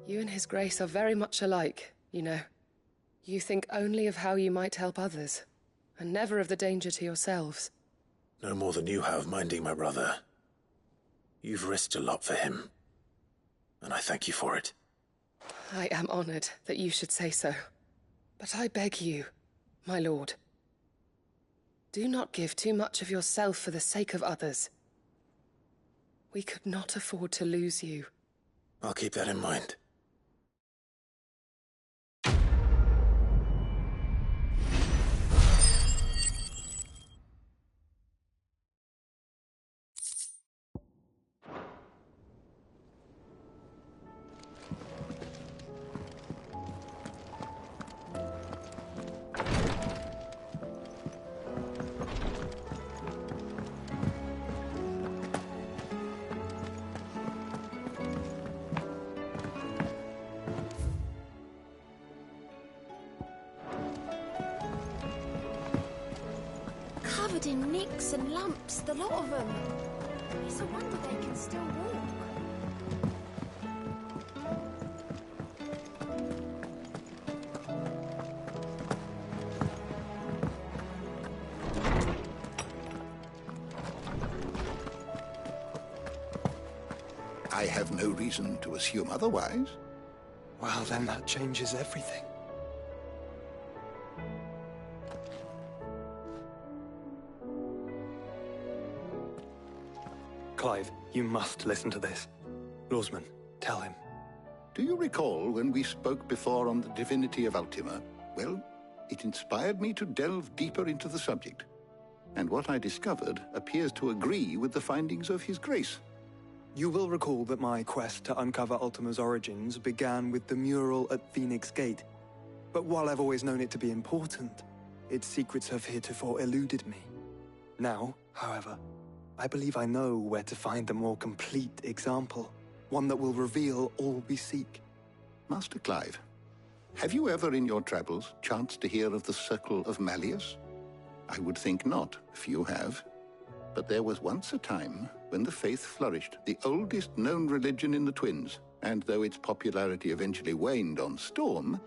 Speaker 10: You and His Grace are very much alike, you know. You think only of how you might help others, and never of the danger to yourselves.
Speaker 5: No more than you have minding my brother. You've risked a lot for him, and I thank you for it.
Speaker 10: I am honored that you should say so. But I beg you, my lord, do not give too much of yourself for the sake of others. We could not afford to lose you.
Speaker 5: I'll keep that in mind.
Speaker 9: Covered in nicks and lumps, the lot of them. It's a wonder they can still walk.
Speaker 6: I have no reason to assume otherwise.
Speaker 18: Well, then that changes everything. Clive, you must listen to this. Lawsman, tell him.
Speaker 6: Do you recall when we spoke before on the divinity of Ultima? Well, it inspired me to delve deeper into the subject. And what I discovered appears to agree with the findings of His Grace.
Speaker 18: You will recall that my quest to uncover Ultima's origins began with the mural at Phoenix Gate. But while I've always known it to be important, its secrets have heretofore eluded me. Now, however, I believe I know where to find the more complete example, one that will reveal all we seek.
Speaker 6: Master Clive, have you ever in your travels chanced to hear of the Circle of Malleus? I would think not, if you have. But there was once a time when the faith flourished, the oldest known religion in the Twins, and though its popularity eventually waned on Storm,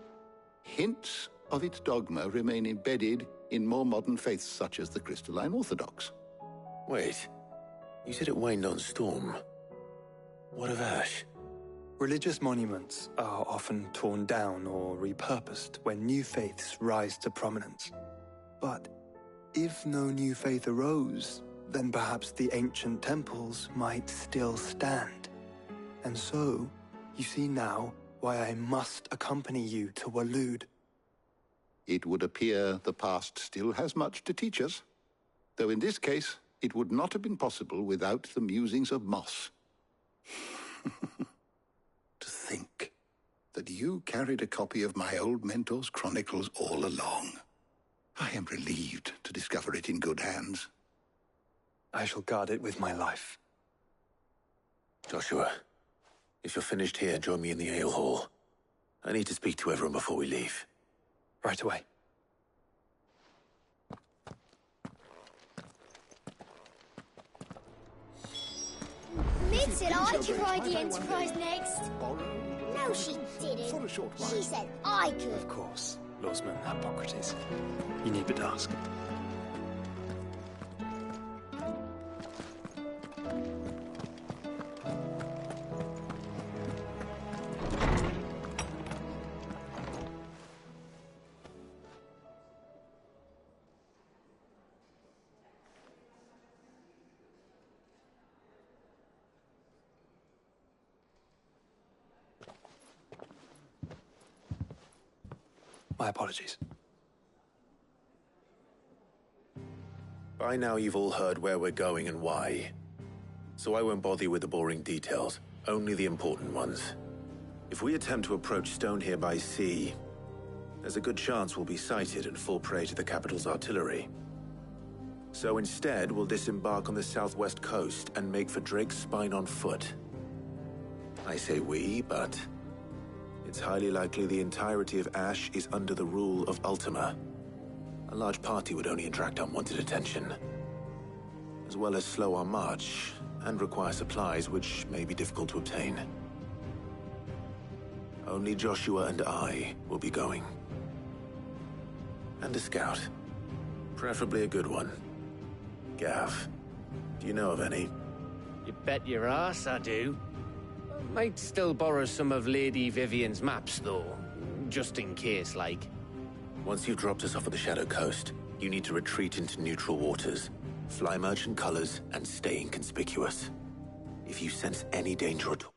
Speaker 6: hints of its dogma remain embedded in more modern faiths such as the Crystalline Orthodox.
Speaker 5: Wait, you said it waned on Storm. What of Ash?
Speaker 18: Religious monuments are often torn down or repurposed when new faiths rise to prominence. But if no new faith arose, then perhaps the ancient temples might still stand. And so, you see now why I must accompany you to Waloed.
Speaker 6: It would appear the past still has much to teach us, though in this case, it would not have been possible without the musings of Moss. To think that you carried a copy of my old mentor's chronicles all along. I am relieved to discover it in good hands.
Speaker 18: I shall guard it with my life.
Speaker 5: Joshua, if you're finished here, join me in the ale hall. I need to speak to everyone before we leave.
Speaker 18: Right away.
Speaker 9: Mid said I could ride the Enterprise next. No, she didn't. She said I could.
Speaker 18: Of course, Lawsman Hippocrates. You need but ask.
Speaker 14: My apologies.
Speaker 5: By now you've all heard where we're going and why. So I won't bother you with the boring details, only the important ones. If we attempt to approach Stone here by sea, there's a good chance we'll be sighted and fall prey to the capital's artillery. So instead, we'll disembark on the southwest coast and make for Drake's Spine on foot. I say we, but it's highly likely the entirety of Ash is under the rule of Ultima. A large party would only attract unwanted attention, as well as slow our march and require supplies which may be difficult to obtain. Only Joshua and I will be going. And a scout. Preferably a good one. Gav, do you know of any?
Speaker 15: You bet your ass I do. Might still borrow some of Lady Vivian's maps, though. Just in case, like.
Speaker 5: Once you've dropped us off at the Shadow Coast, you need to retreat into neutral waters, fly merchant colors, and stay inconspicuous. If you sense any danger at all,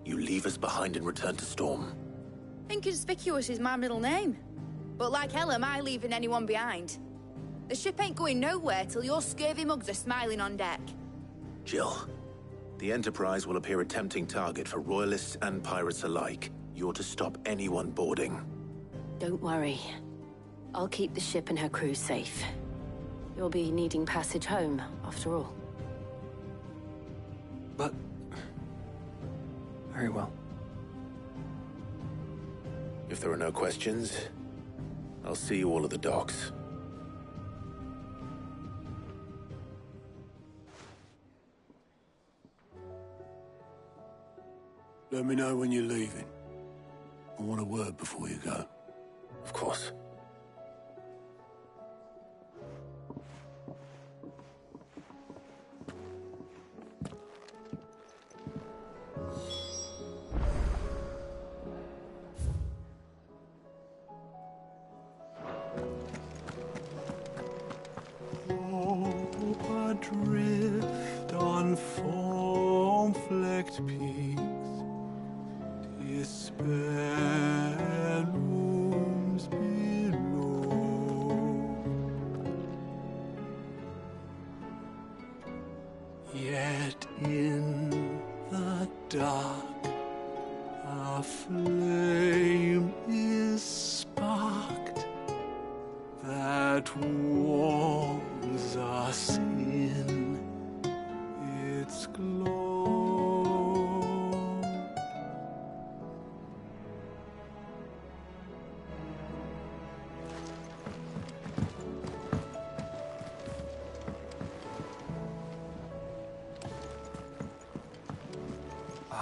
Speaker 5: you leave us behind and return to Storm.
Speaker 20: Inconspicuous is my middle name. But like hell am I leaving anyone behind. The ship ain't going nowhere till your scurvy mugs are smiling on deck.
Speaker 5: Jill, the Enterprise will appear a tempting target for royalists and pirates alike. You're to stop anyone boarding.
Speaker 21: Don't worry. I'll keep the ship and her crew safe. You'll be needing passage home, after all.
Speaker 14: But... very well.
Speaker 5: If there are no questions, I'll see you all at the docks.
Speaker 3: Let me know when you're leaving. I want a word before you go.
Speaker 5: Of course.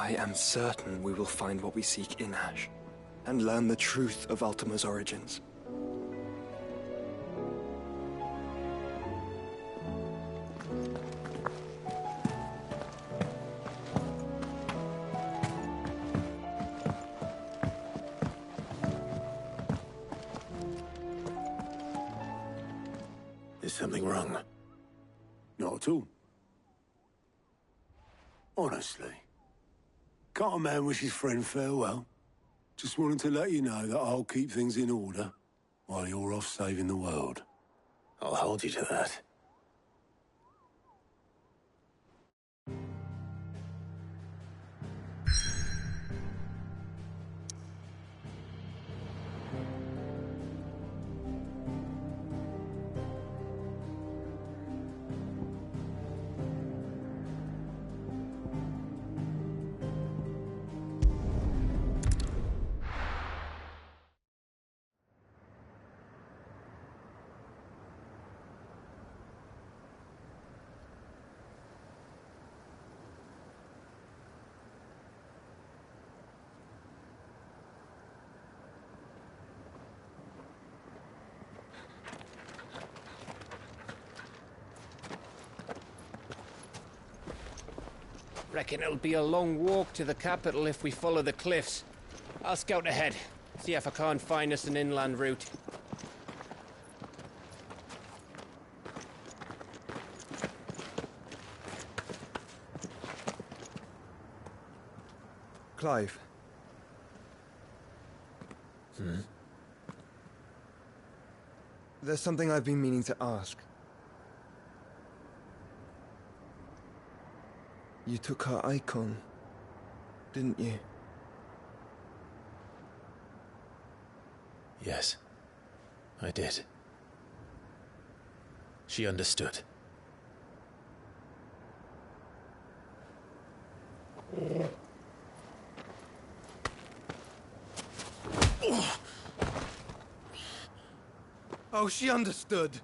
Speaker 18: I am certain we will find what we seek in Ash, and learn the truth of Ultima's origins.
Speaker 3: Is something wrong? Not at all. Honestly. Can't a man wish his friend farewell? Just wanted to let you know that I'll keep things in order while you're off saving the world.
Speaker 5: I'll hold you to that.
Speaker 15: Reckon it'll be a long walk to the capital if we follow the cliffs. I'll scout ahead, see if I can't find us an inland route.
Speaker 18: Clive. There's something I've been meaning to ask. You took her icon, didn't you?
Speaker 5: Yes, I did. She understood.
Speaker 18: Oh, she understood.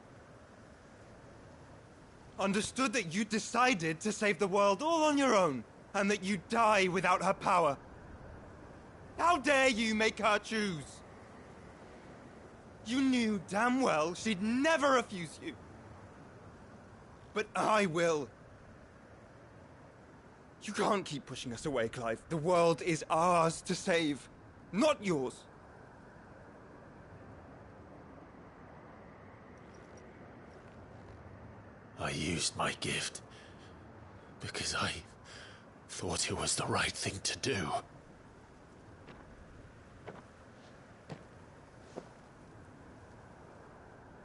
Speaker 18: Understood that you decided to save the world all on your own, and that you'd die without her power. How dare you make her choose? You knew damn well she'd never refuse you. But I will. You can't keep pushing us away, Clive. The world is ours to save, not yours.
Speaker 3: I used my gift because I thought it was the right thing to do.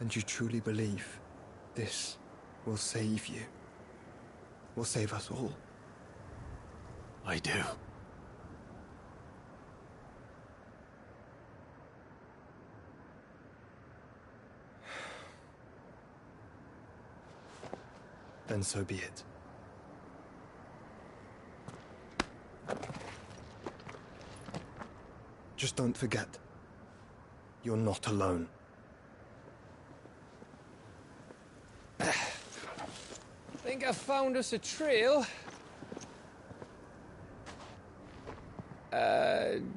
Speaker 18: And you truly believe this will save you? Will save us all?
Speaker 3: I do.
Speaker 18: Then so be it. Just don't forget, you're not alone.
Speaker 15: Think I found us a trail.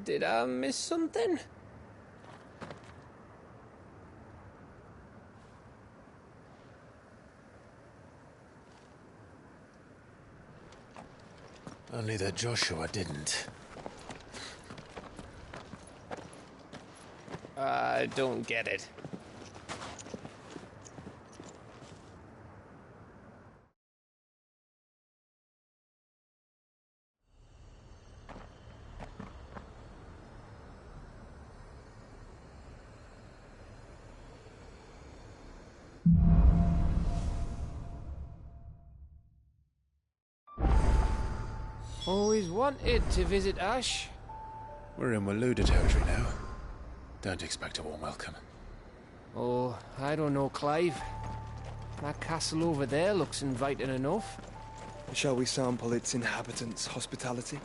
Speaker 15: Did I miss something?
Speaker 3: Only that Joshua didn't.
Speaker 15: I don't get it. Always wanted to visit Ash.
Speaker 3: We're in Waluda territory now. Don't expect a warm welcome.
Speaker 15: Oh, I don't know, Clive. That castle over there looks inviting enough.
Speaker 18: Shall we sample its inhabitants' hospitality?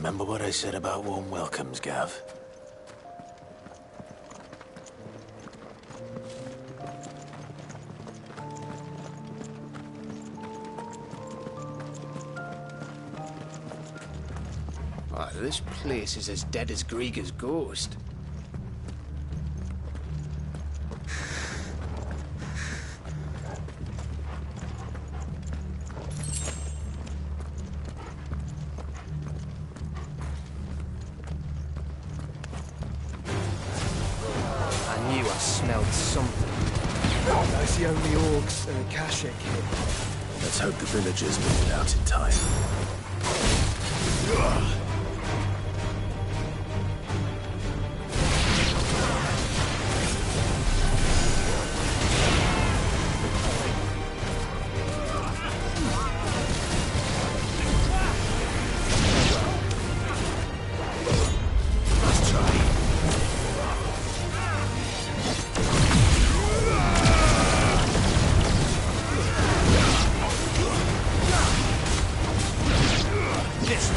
Speaker 5: Remember what I said about warm welcomes, Gav?
Speaker 15: Oh, this place is as dead as Grieger's ghost. I knew I smelled something.
Speaker 18: That's the only orcs and a Kashik here.
Speaker 5: Let's hope the villagers made it out in time.
Speaker 15: This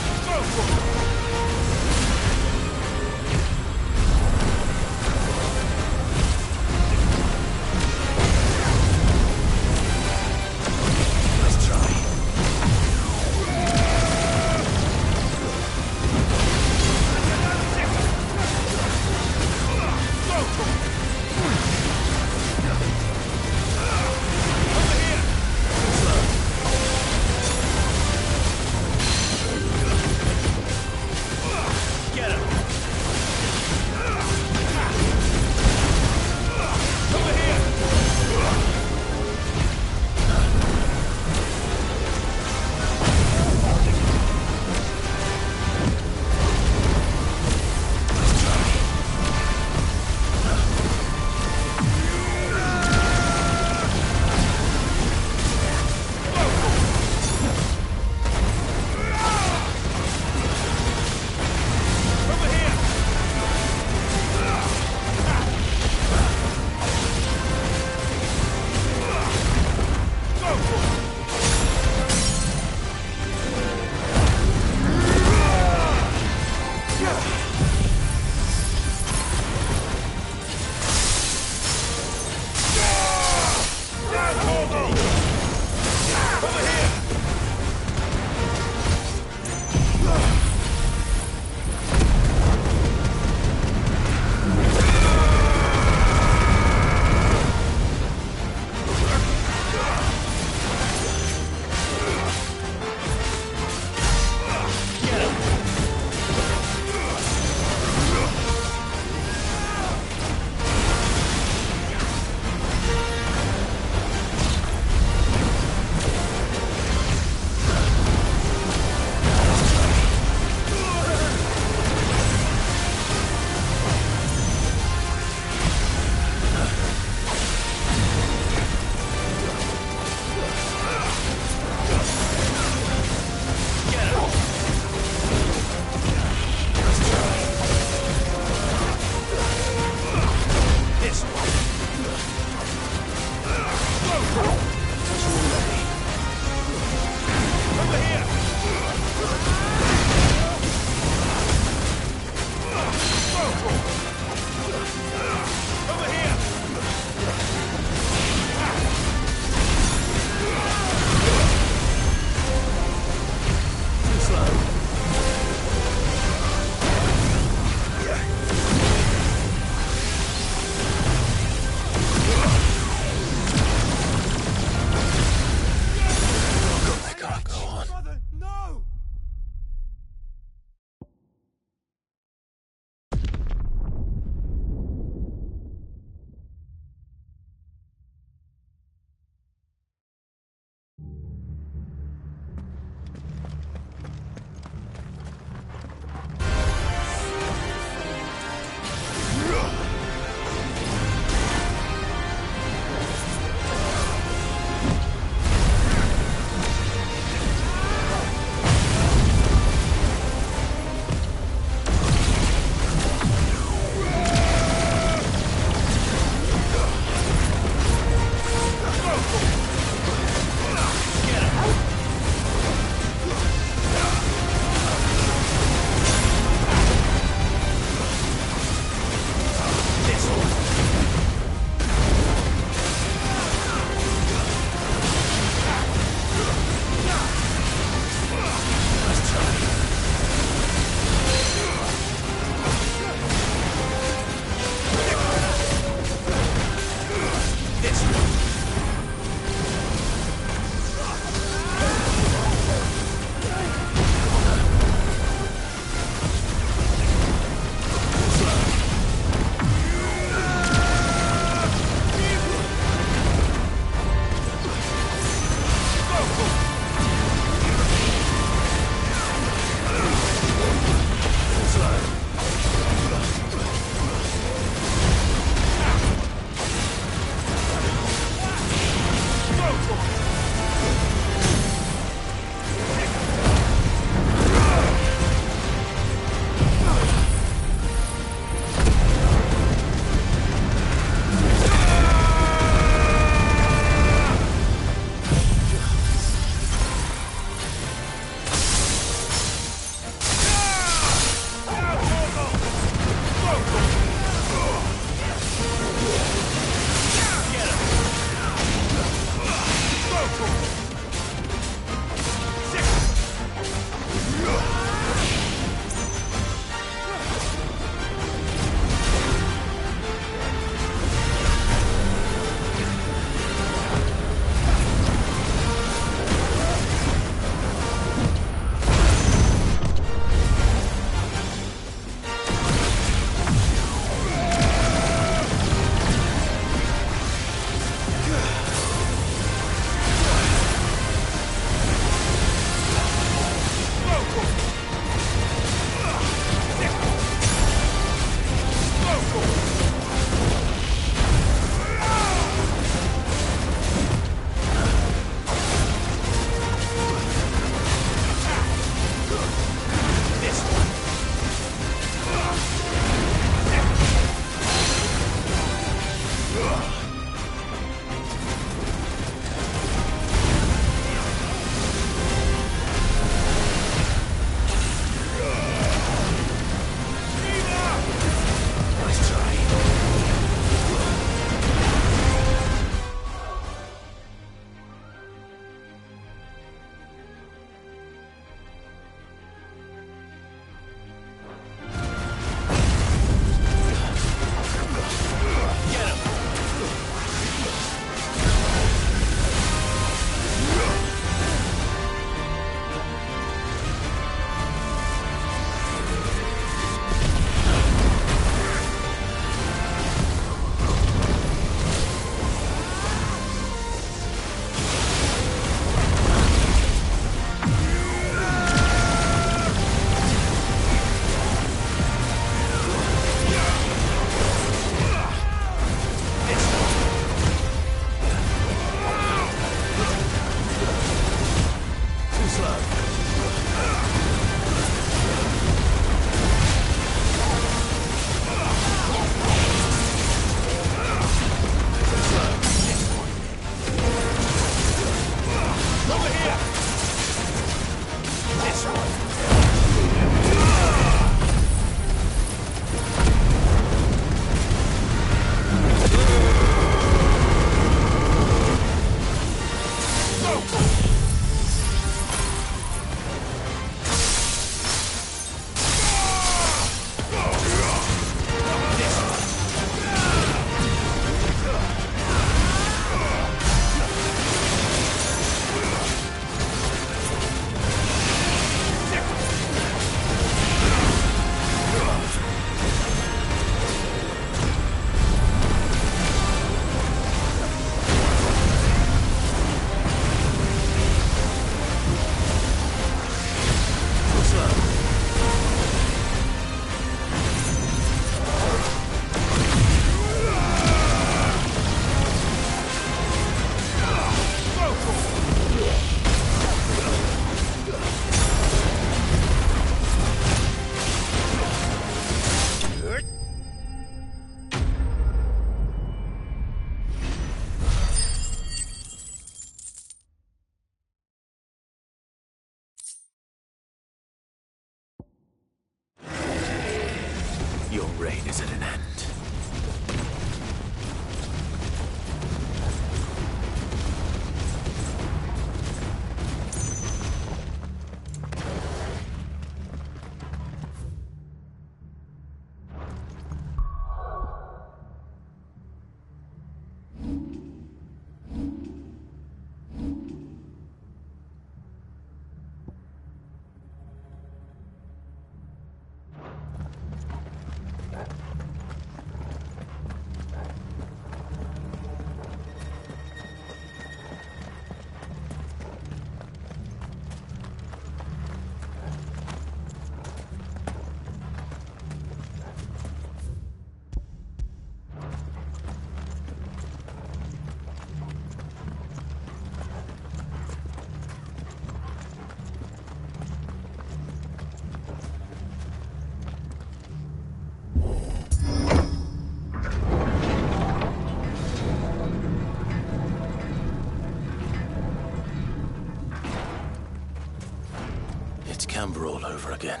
Speaker 5: remember all over again.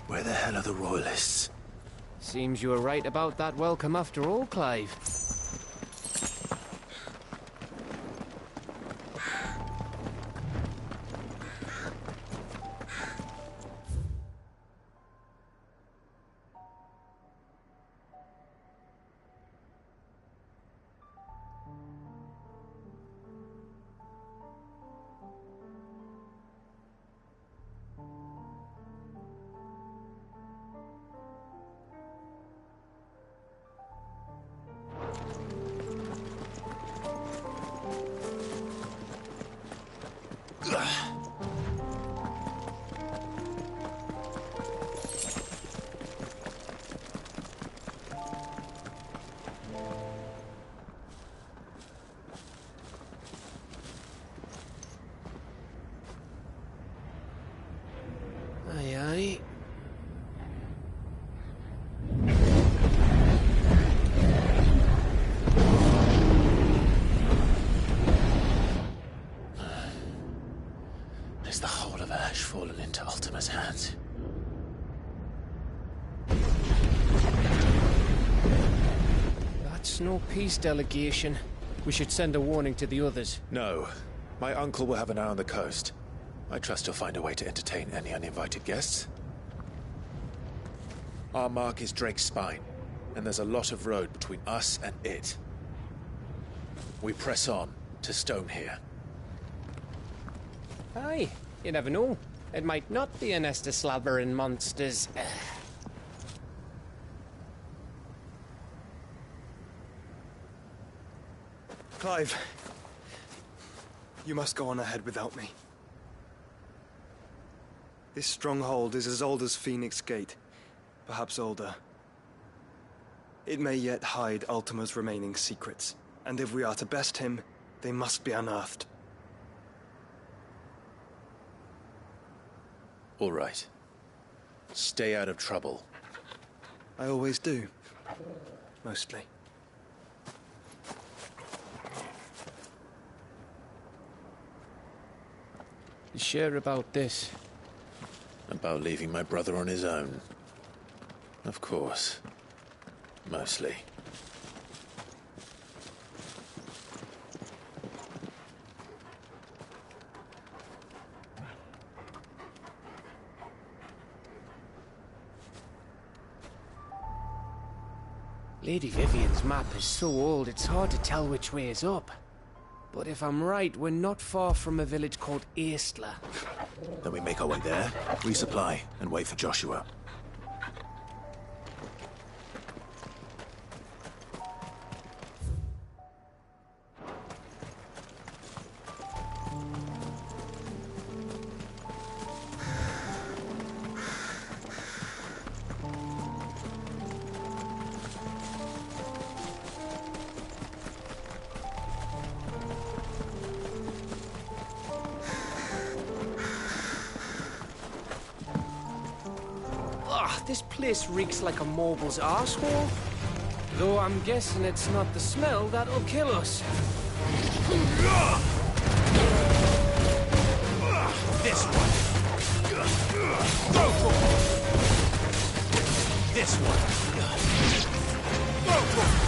Speaker 5: Where the hell are the royalists?
Speaker 15: Seems you were right about that welcome after all, Clive. Aye, aye.
Speaker 5: Is the whole of Ash fallen into Ultima's hands?
Speaker 15: That's no peace delegation. We should send a warning to the others.
Speaker 5: No. My uncle will have an eye on the coast. I trust he'll find a way to entertain any uninvited guests. Our mark is Drake's Spine, and there's a lot of road between us and it. We press on to Stone here.
Speaker 15: Aye, you never know. It might not be a nest of slabbering monsters.
Speaker 18: Clive, you must go on ahead without me. This stronghold is as old as Phoenix Gate, perhaps older. It may yet hide Ultima's remaining secrets, and if we are to best him, they must be unearthed.
Speaker 5: All right. Stay out of trouble.
Speaker 18: I always do. Mostly.
Speaker 15: You sure about this?
Speaker 5: About leaving my brother on his own. Of course. Mostly.
Speaker 15: Lady Vivian's map is so old it's hard to tell which way is up. But if I'm right, we're not far from a village called Eastla.
Speaker 5: Then we make our way there, resupply, and wait for Joshua.
Speaker 15: This place reeks like a mobile's arsehole. Though I'm guessing it's not the smell that'll kill us.
Speaker 1: This one. Go for it. This one. Go for it.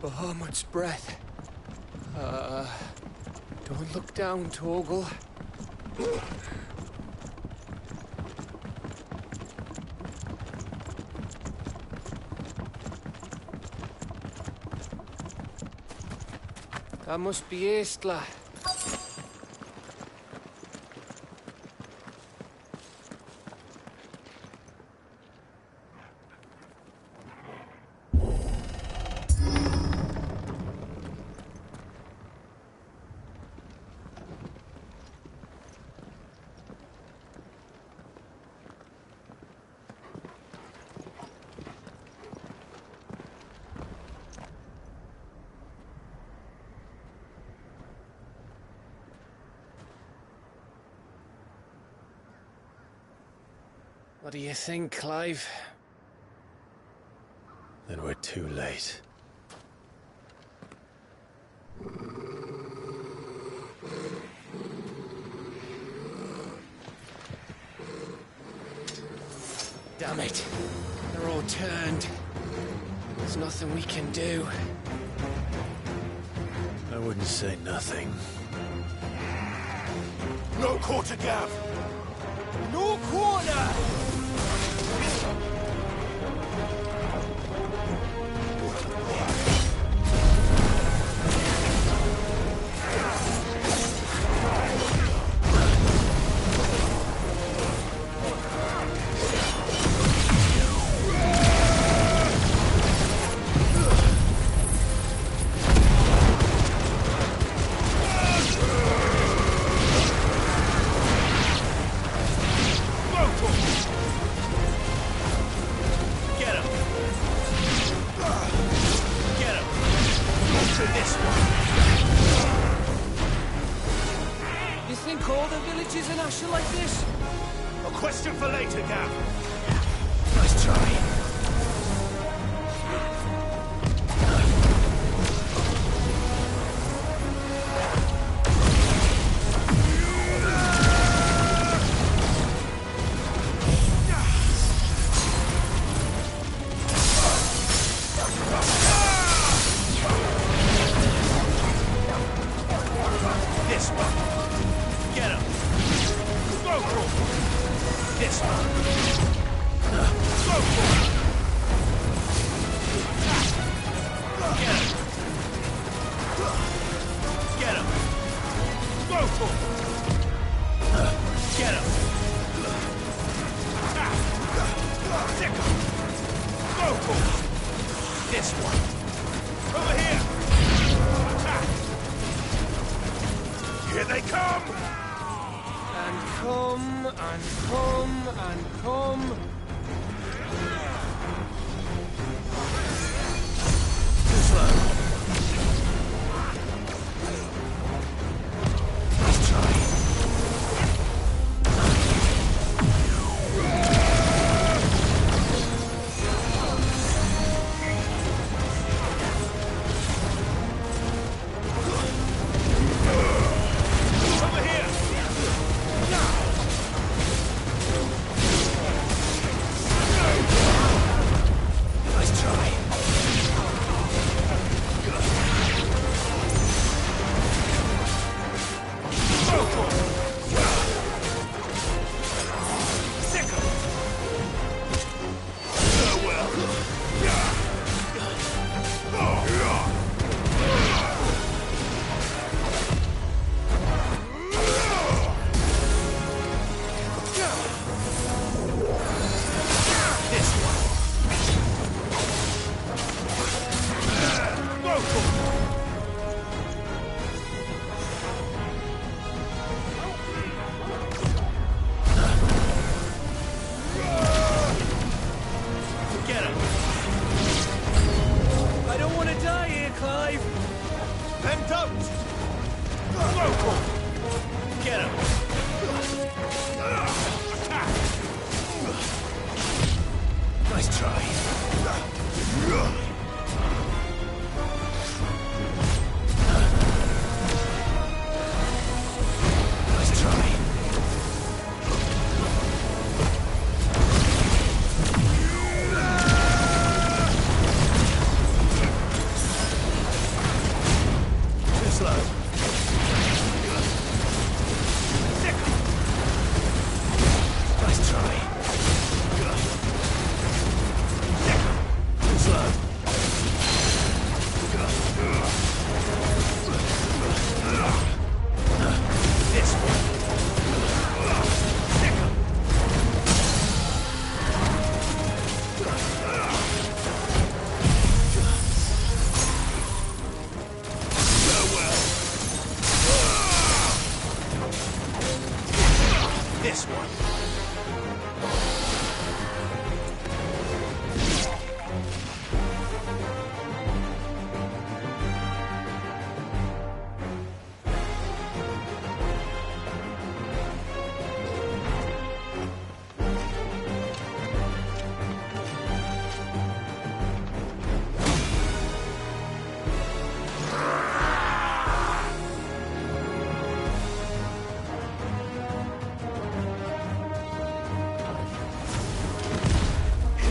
Speaker 15: Bahamut's breath. Don't look down, Torgal. That must be Aistla. What do you think, Clive?
Speaker 14: Then we're too late.
Speaker 15: Damn it. They're all turned. There's nothing we can do.
Speaker 14: I wouldn't say nothing.
Speaker 1: No quarter, Gav! No quarter!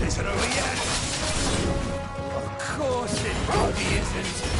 Speaker 1: isn't over yet. Of course it bloody isn't.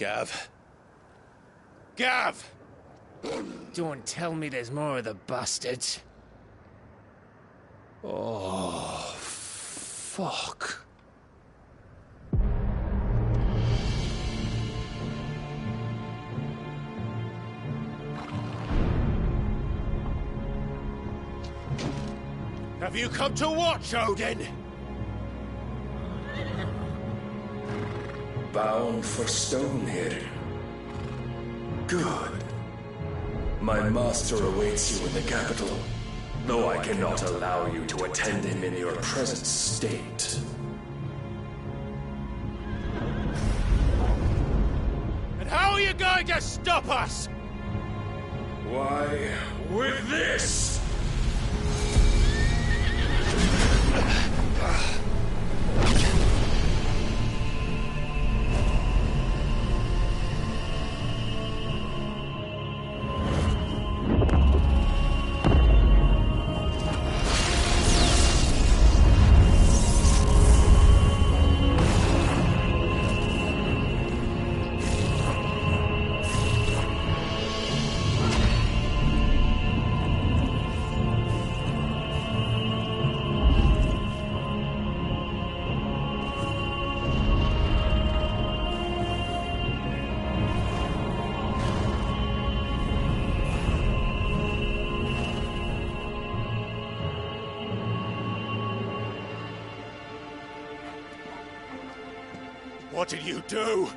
Speaker 15: Gav. Gav! Don't tell me there's more of the bastards.
Speaker 14: Oh, fuck.
Speaker 7: Have you come to watch, Odin?
Speaker 8: Bound for Stonehill. Good. My master awaits you in the capital, though I cannot allow you to attend him in your present state.
Speaker 7: And how are you going to stop us?
Speaker 8: Why, with this!
Speaker 1: What did you do?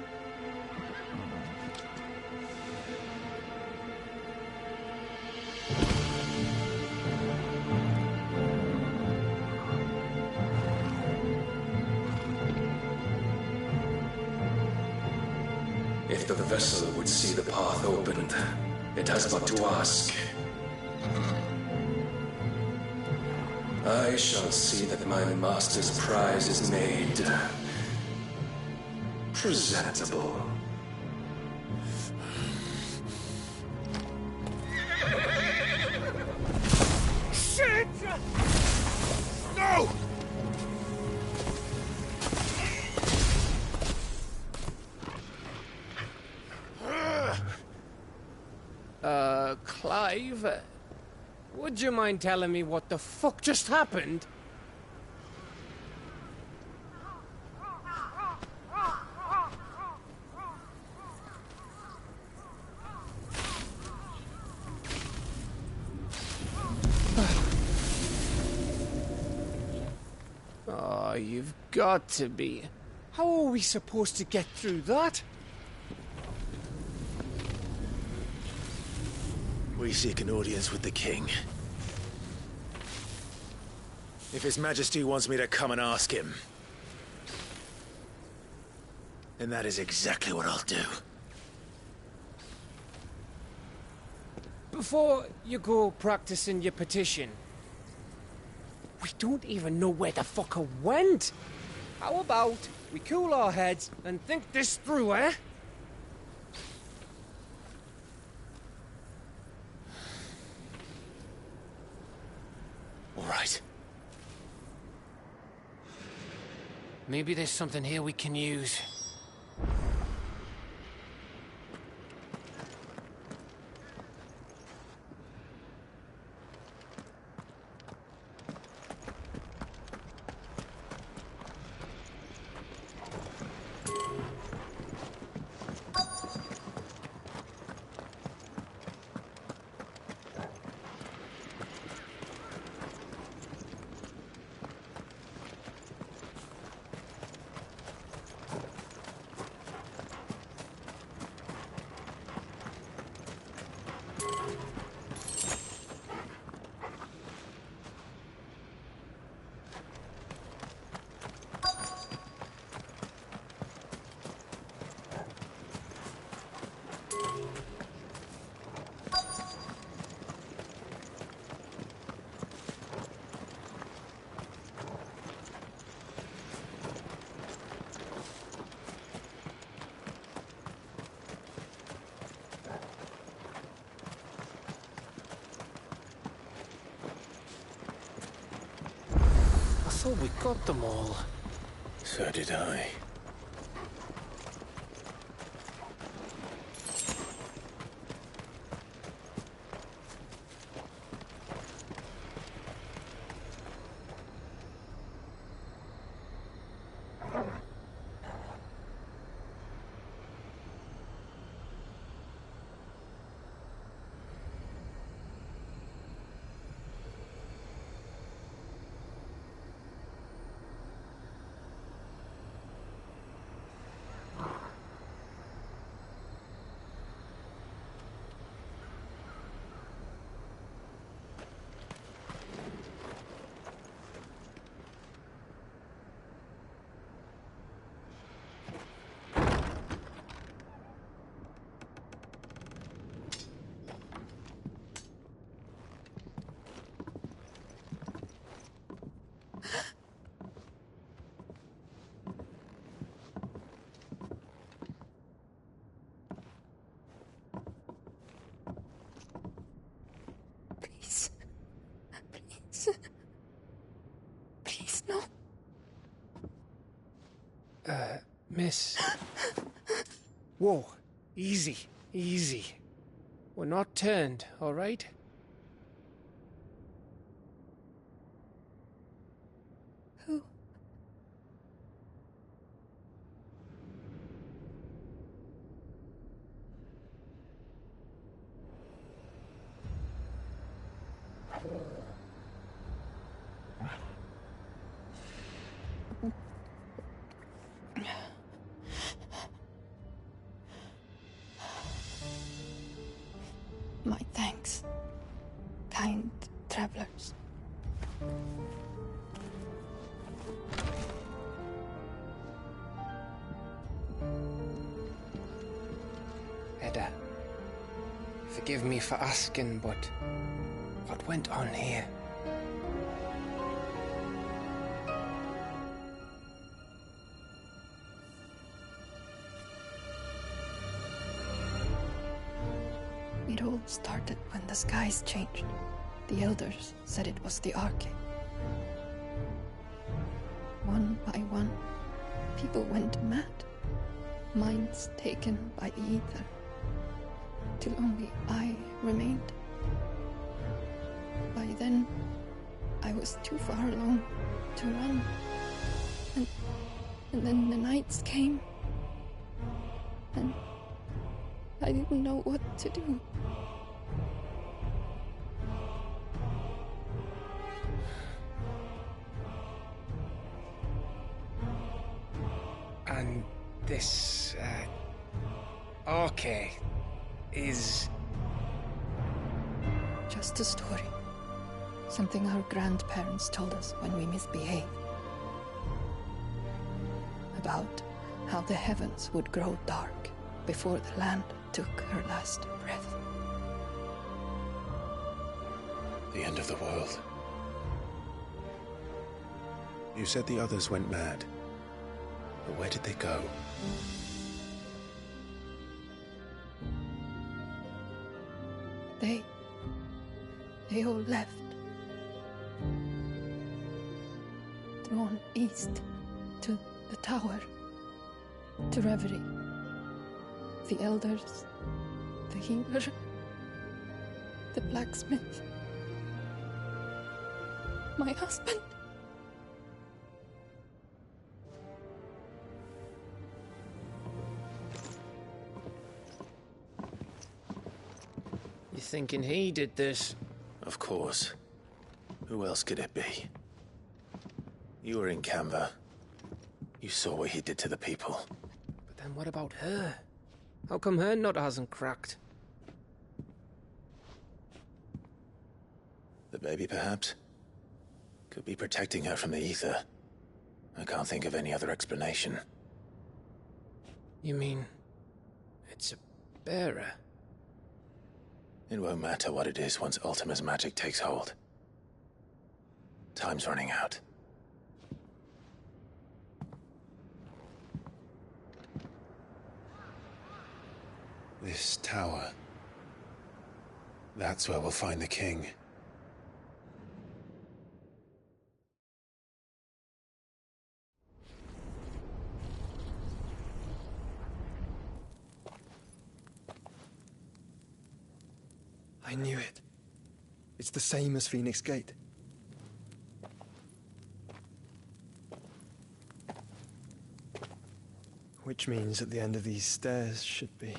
Speaker 8: If the vessel would see the path opened, it has but to ask. I shall see that my master's prize is made presentable.
Speaker 1: Shit! No!
Speaker 15: Clive, would you mind telling me what the fuck just happened? Oh, you've got to be. How are we supposed to get through that?
Speaker 5: We seek an audience with the king. If His Majesty wants me to come and ask him, then that is exactly what I'll do.
Speaker 15: Before you go practicing your petition, we don't even know where the fucker went. How about we cool our heads and think this through, eh?
Speaker 5: All right.
Speaker 15: Maybe there's something here we can use. I thought we got them all.
Speaker 5: So did I.
Speaker 10: Please, no.
Speaker 15: Miss. Whoa. Easy. Easy. We're not turned, all right?
Speaker 10: Who?
Speaker 13: My thanks, kind travelers.
Speaker 15: Edda, forgive me for asking, but what went on here?
Speaker 13: It all started when the skies changed. The elders said it was the Arche. One by one, people went mad. Minds taken by the ether. Till only I remained. By then, I was too far along to run. And then the nights came. And I didn't know what to do.
Speaker 15: And this, Arche is...
Speaker 13: Just a story. Something our grandparents told us when we misbehaved. About how the heavens would grow dark before the land took her last breath.
Speaker 5: The end of the world. You said the others went mad. But where did they go?
Speaker 13: They all left. Drawn east to the tower, to Reverie. The elders, the healer, the blacksmith, my husband.
Speaker 15: You thinking he did this?
Speaker 5: Of course. Who else could it be? You were in Canva. You saw what he did to the people.
Speaker 15: But then what about her? How come her nut hasn't cracked?
Speaker 5: The baby, perhaps? Could be protecting her from the ether. I can't think of any other explanation.
Speaker 15: You mean... it's a bearer?
Speaker 5: It won't matter what it is once Ultima's magic takes hold. Time's running out. This tower. That's where we'll find the king.
Speaker 22: I knew it. It's the same as Phoenix Gate. Which means at the end of these stairs should be...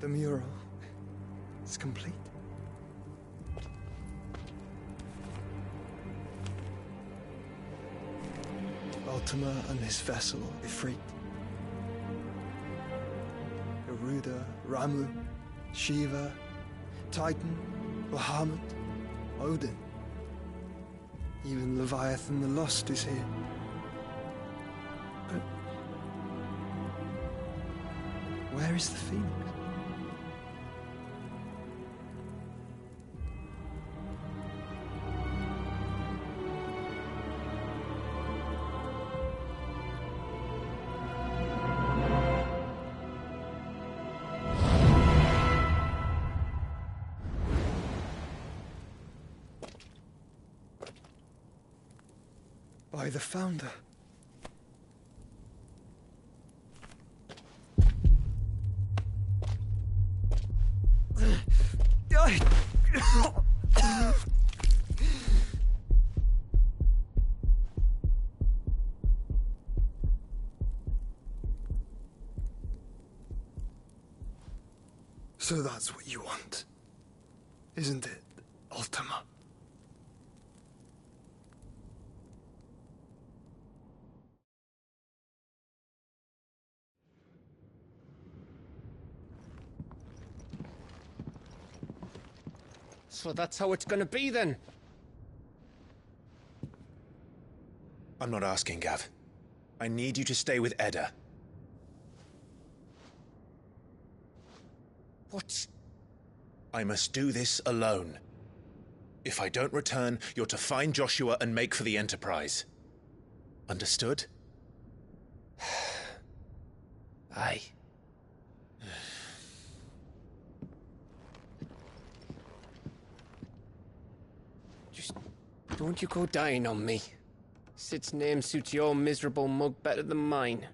Speaker 22: The mural is complete. Ultima and his vessel, Ifrit. Garuda, Ramu, Shiva, Titan, Bahamut, Odin. Even Leviathan the Lost is here. But where is the Phoenix? by the Founder. So that's what you want, isn't it, Ultima?
Speaker 15: So that's how it's gonna be then?
Speaker 5: I'm not asking, Gav. I need you to stay with Edda.
Speaker 15: What?
Speaker 5: I must do this alone. If I don't return, you're to find Joshua and make for the Enterprise. Understood?
Speaker 15: Aye. Just don't you go dying on me. Sid's name suits your miserable mug better than mine.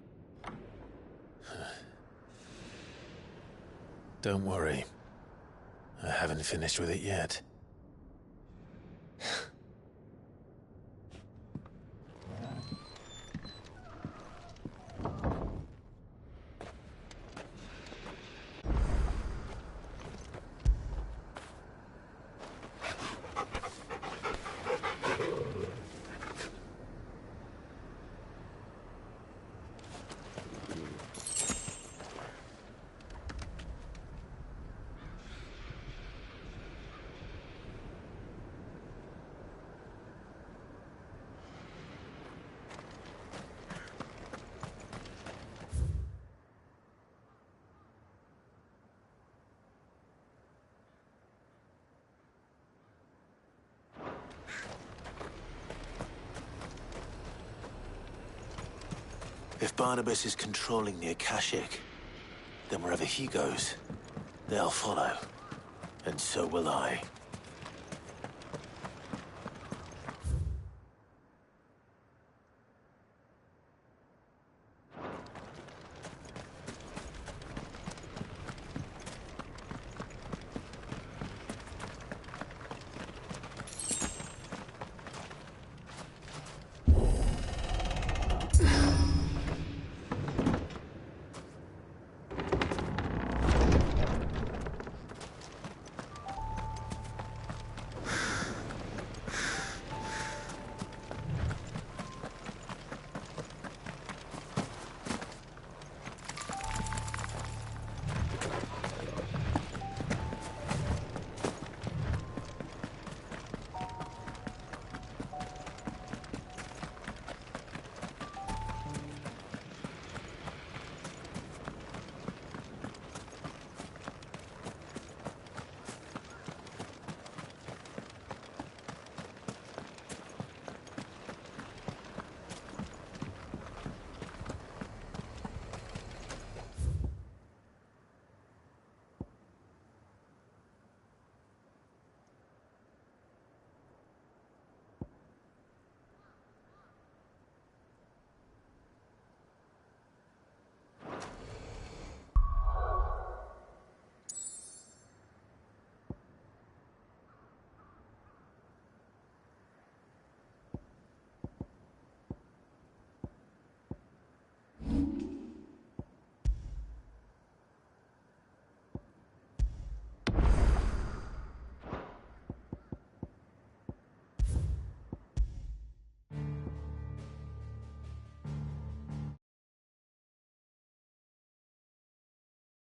Speaker 5: Don't worry. I haven't finished with it yet. If Barnabas is controlling the Akashic, then wherever he goes, they'll follow. And so will I.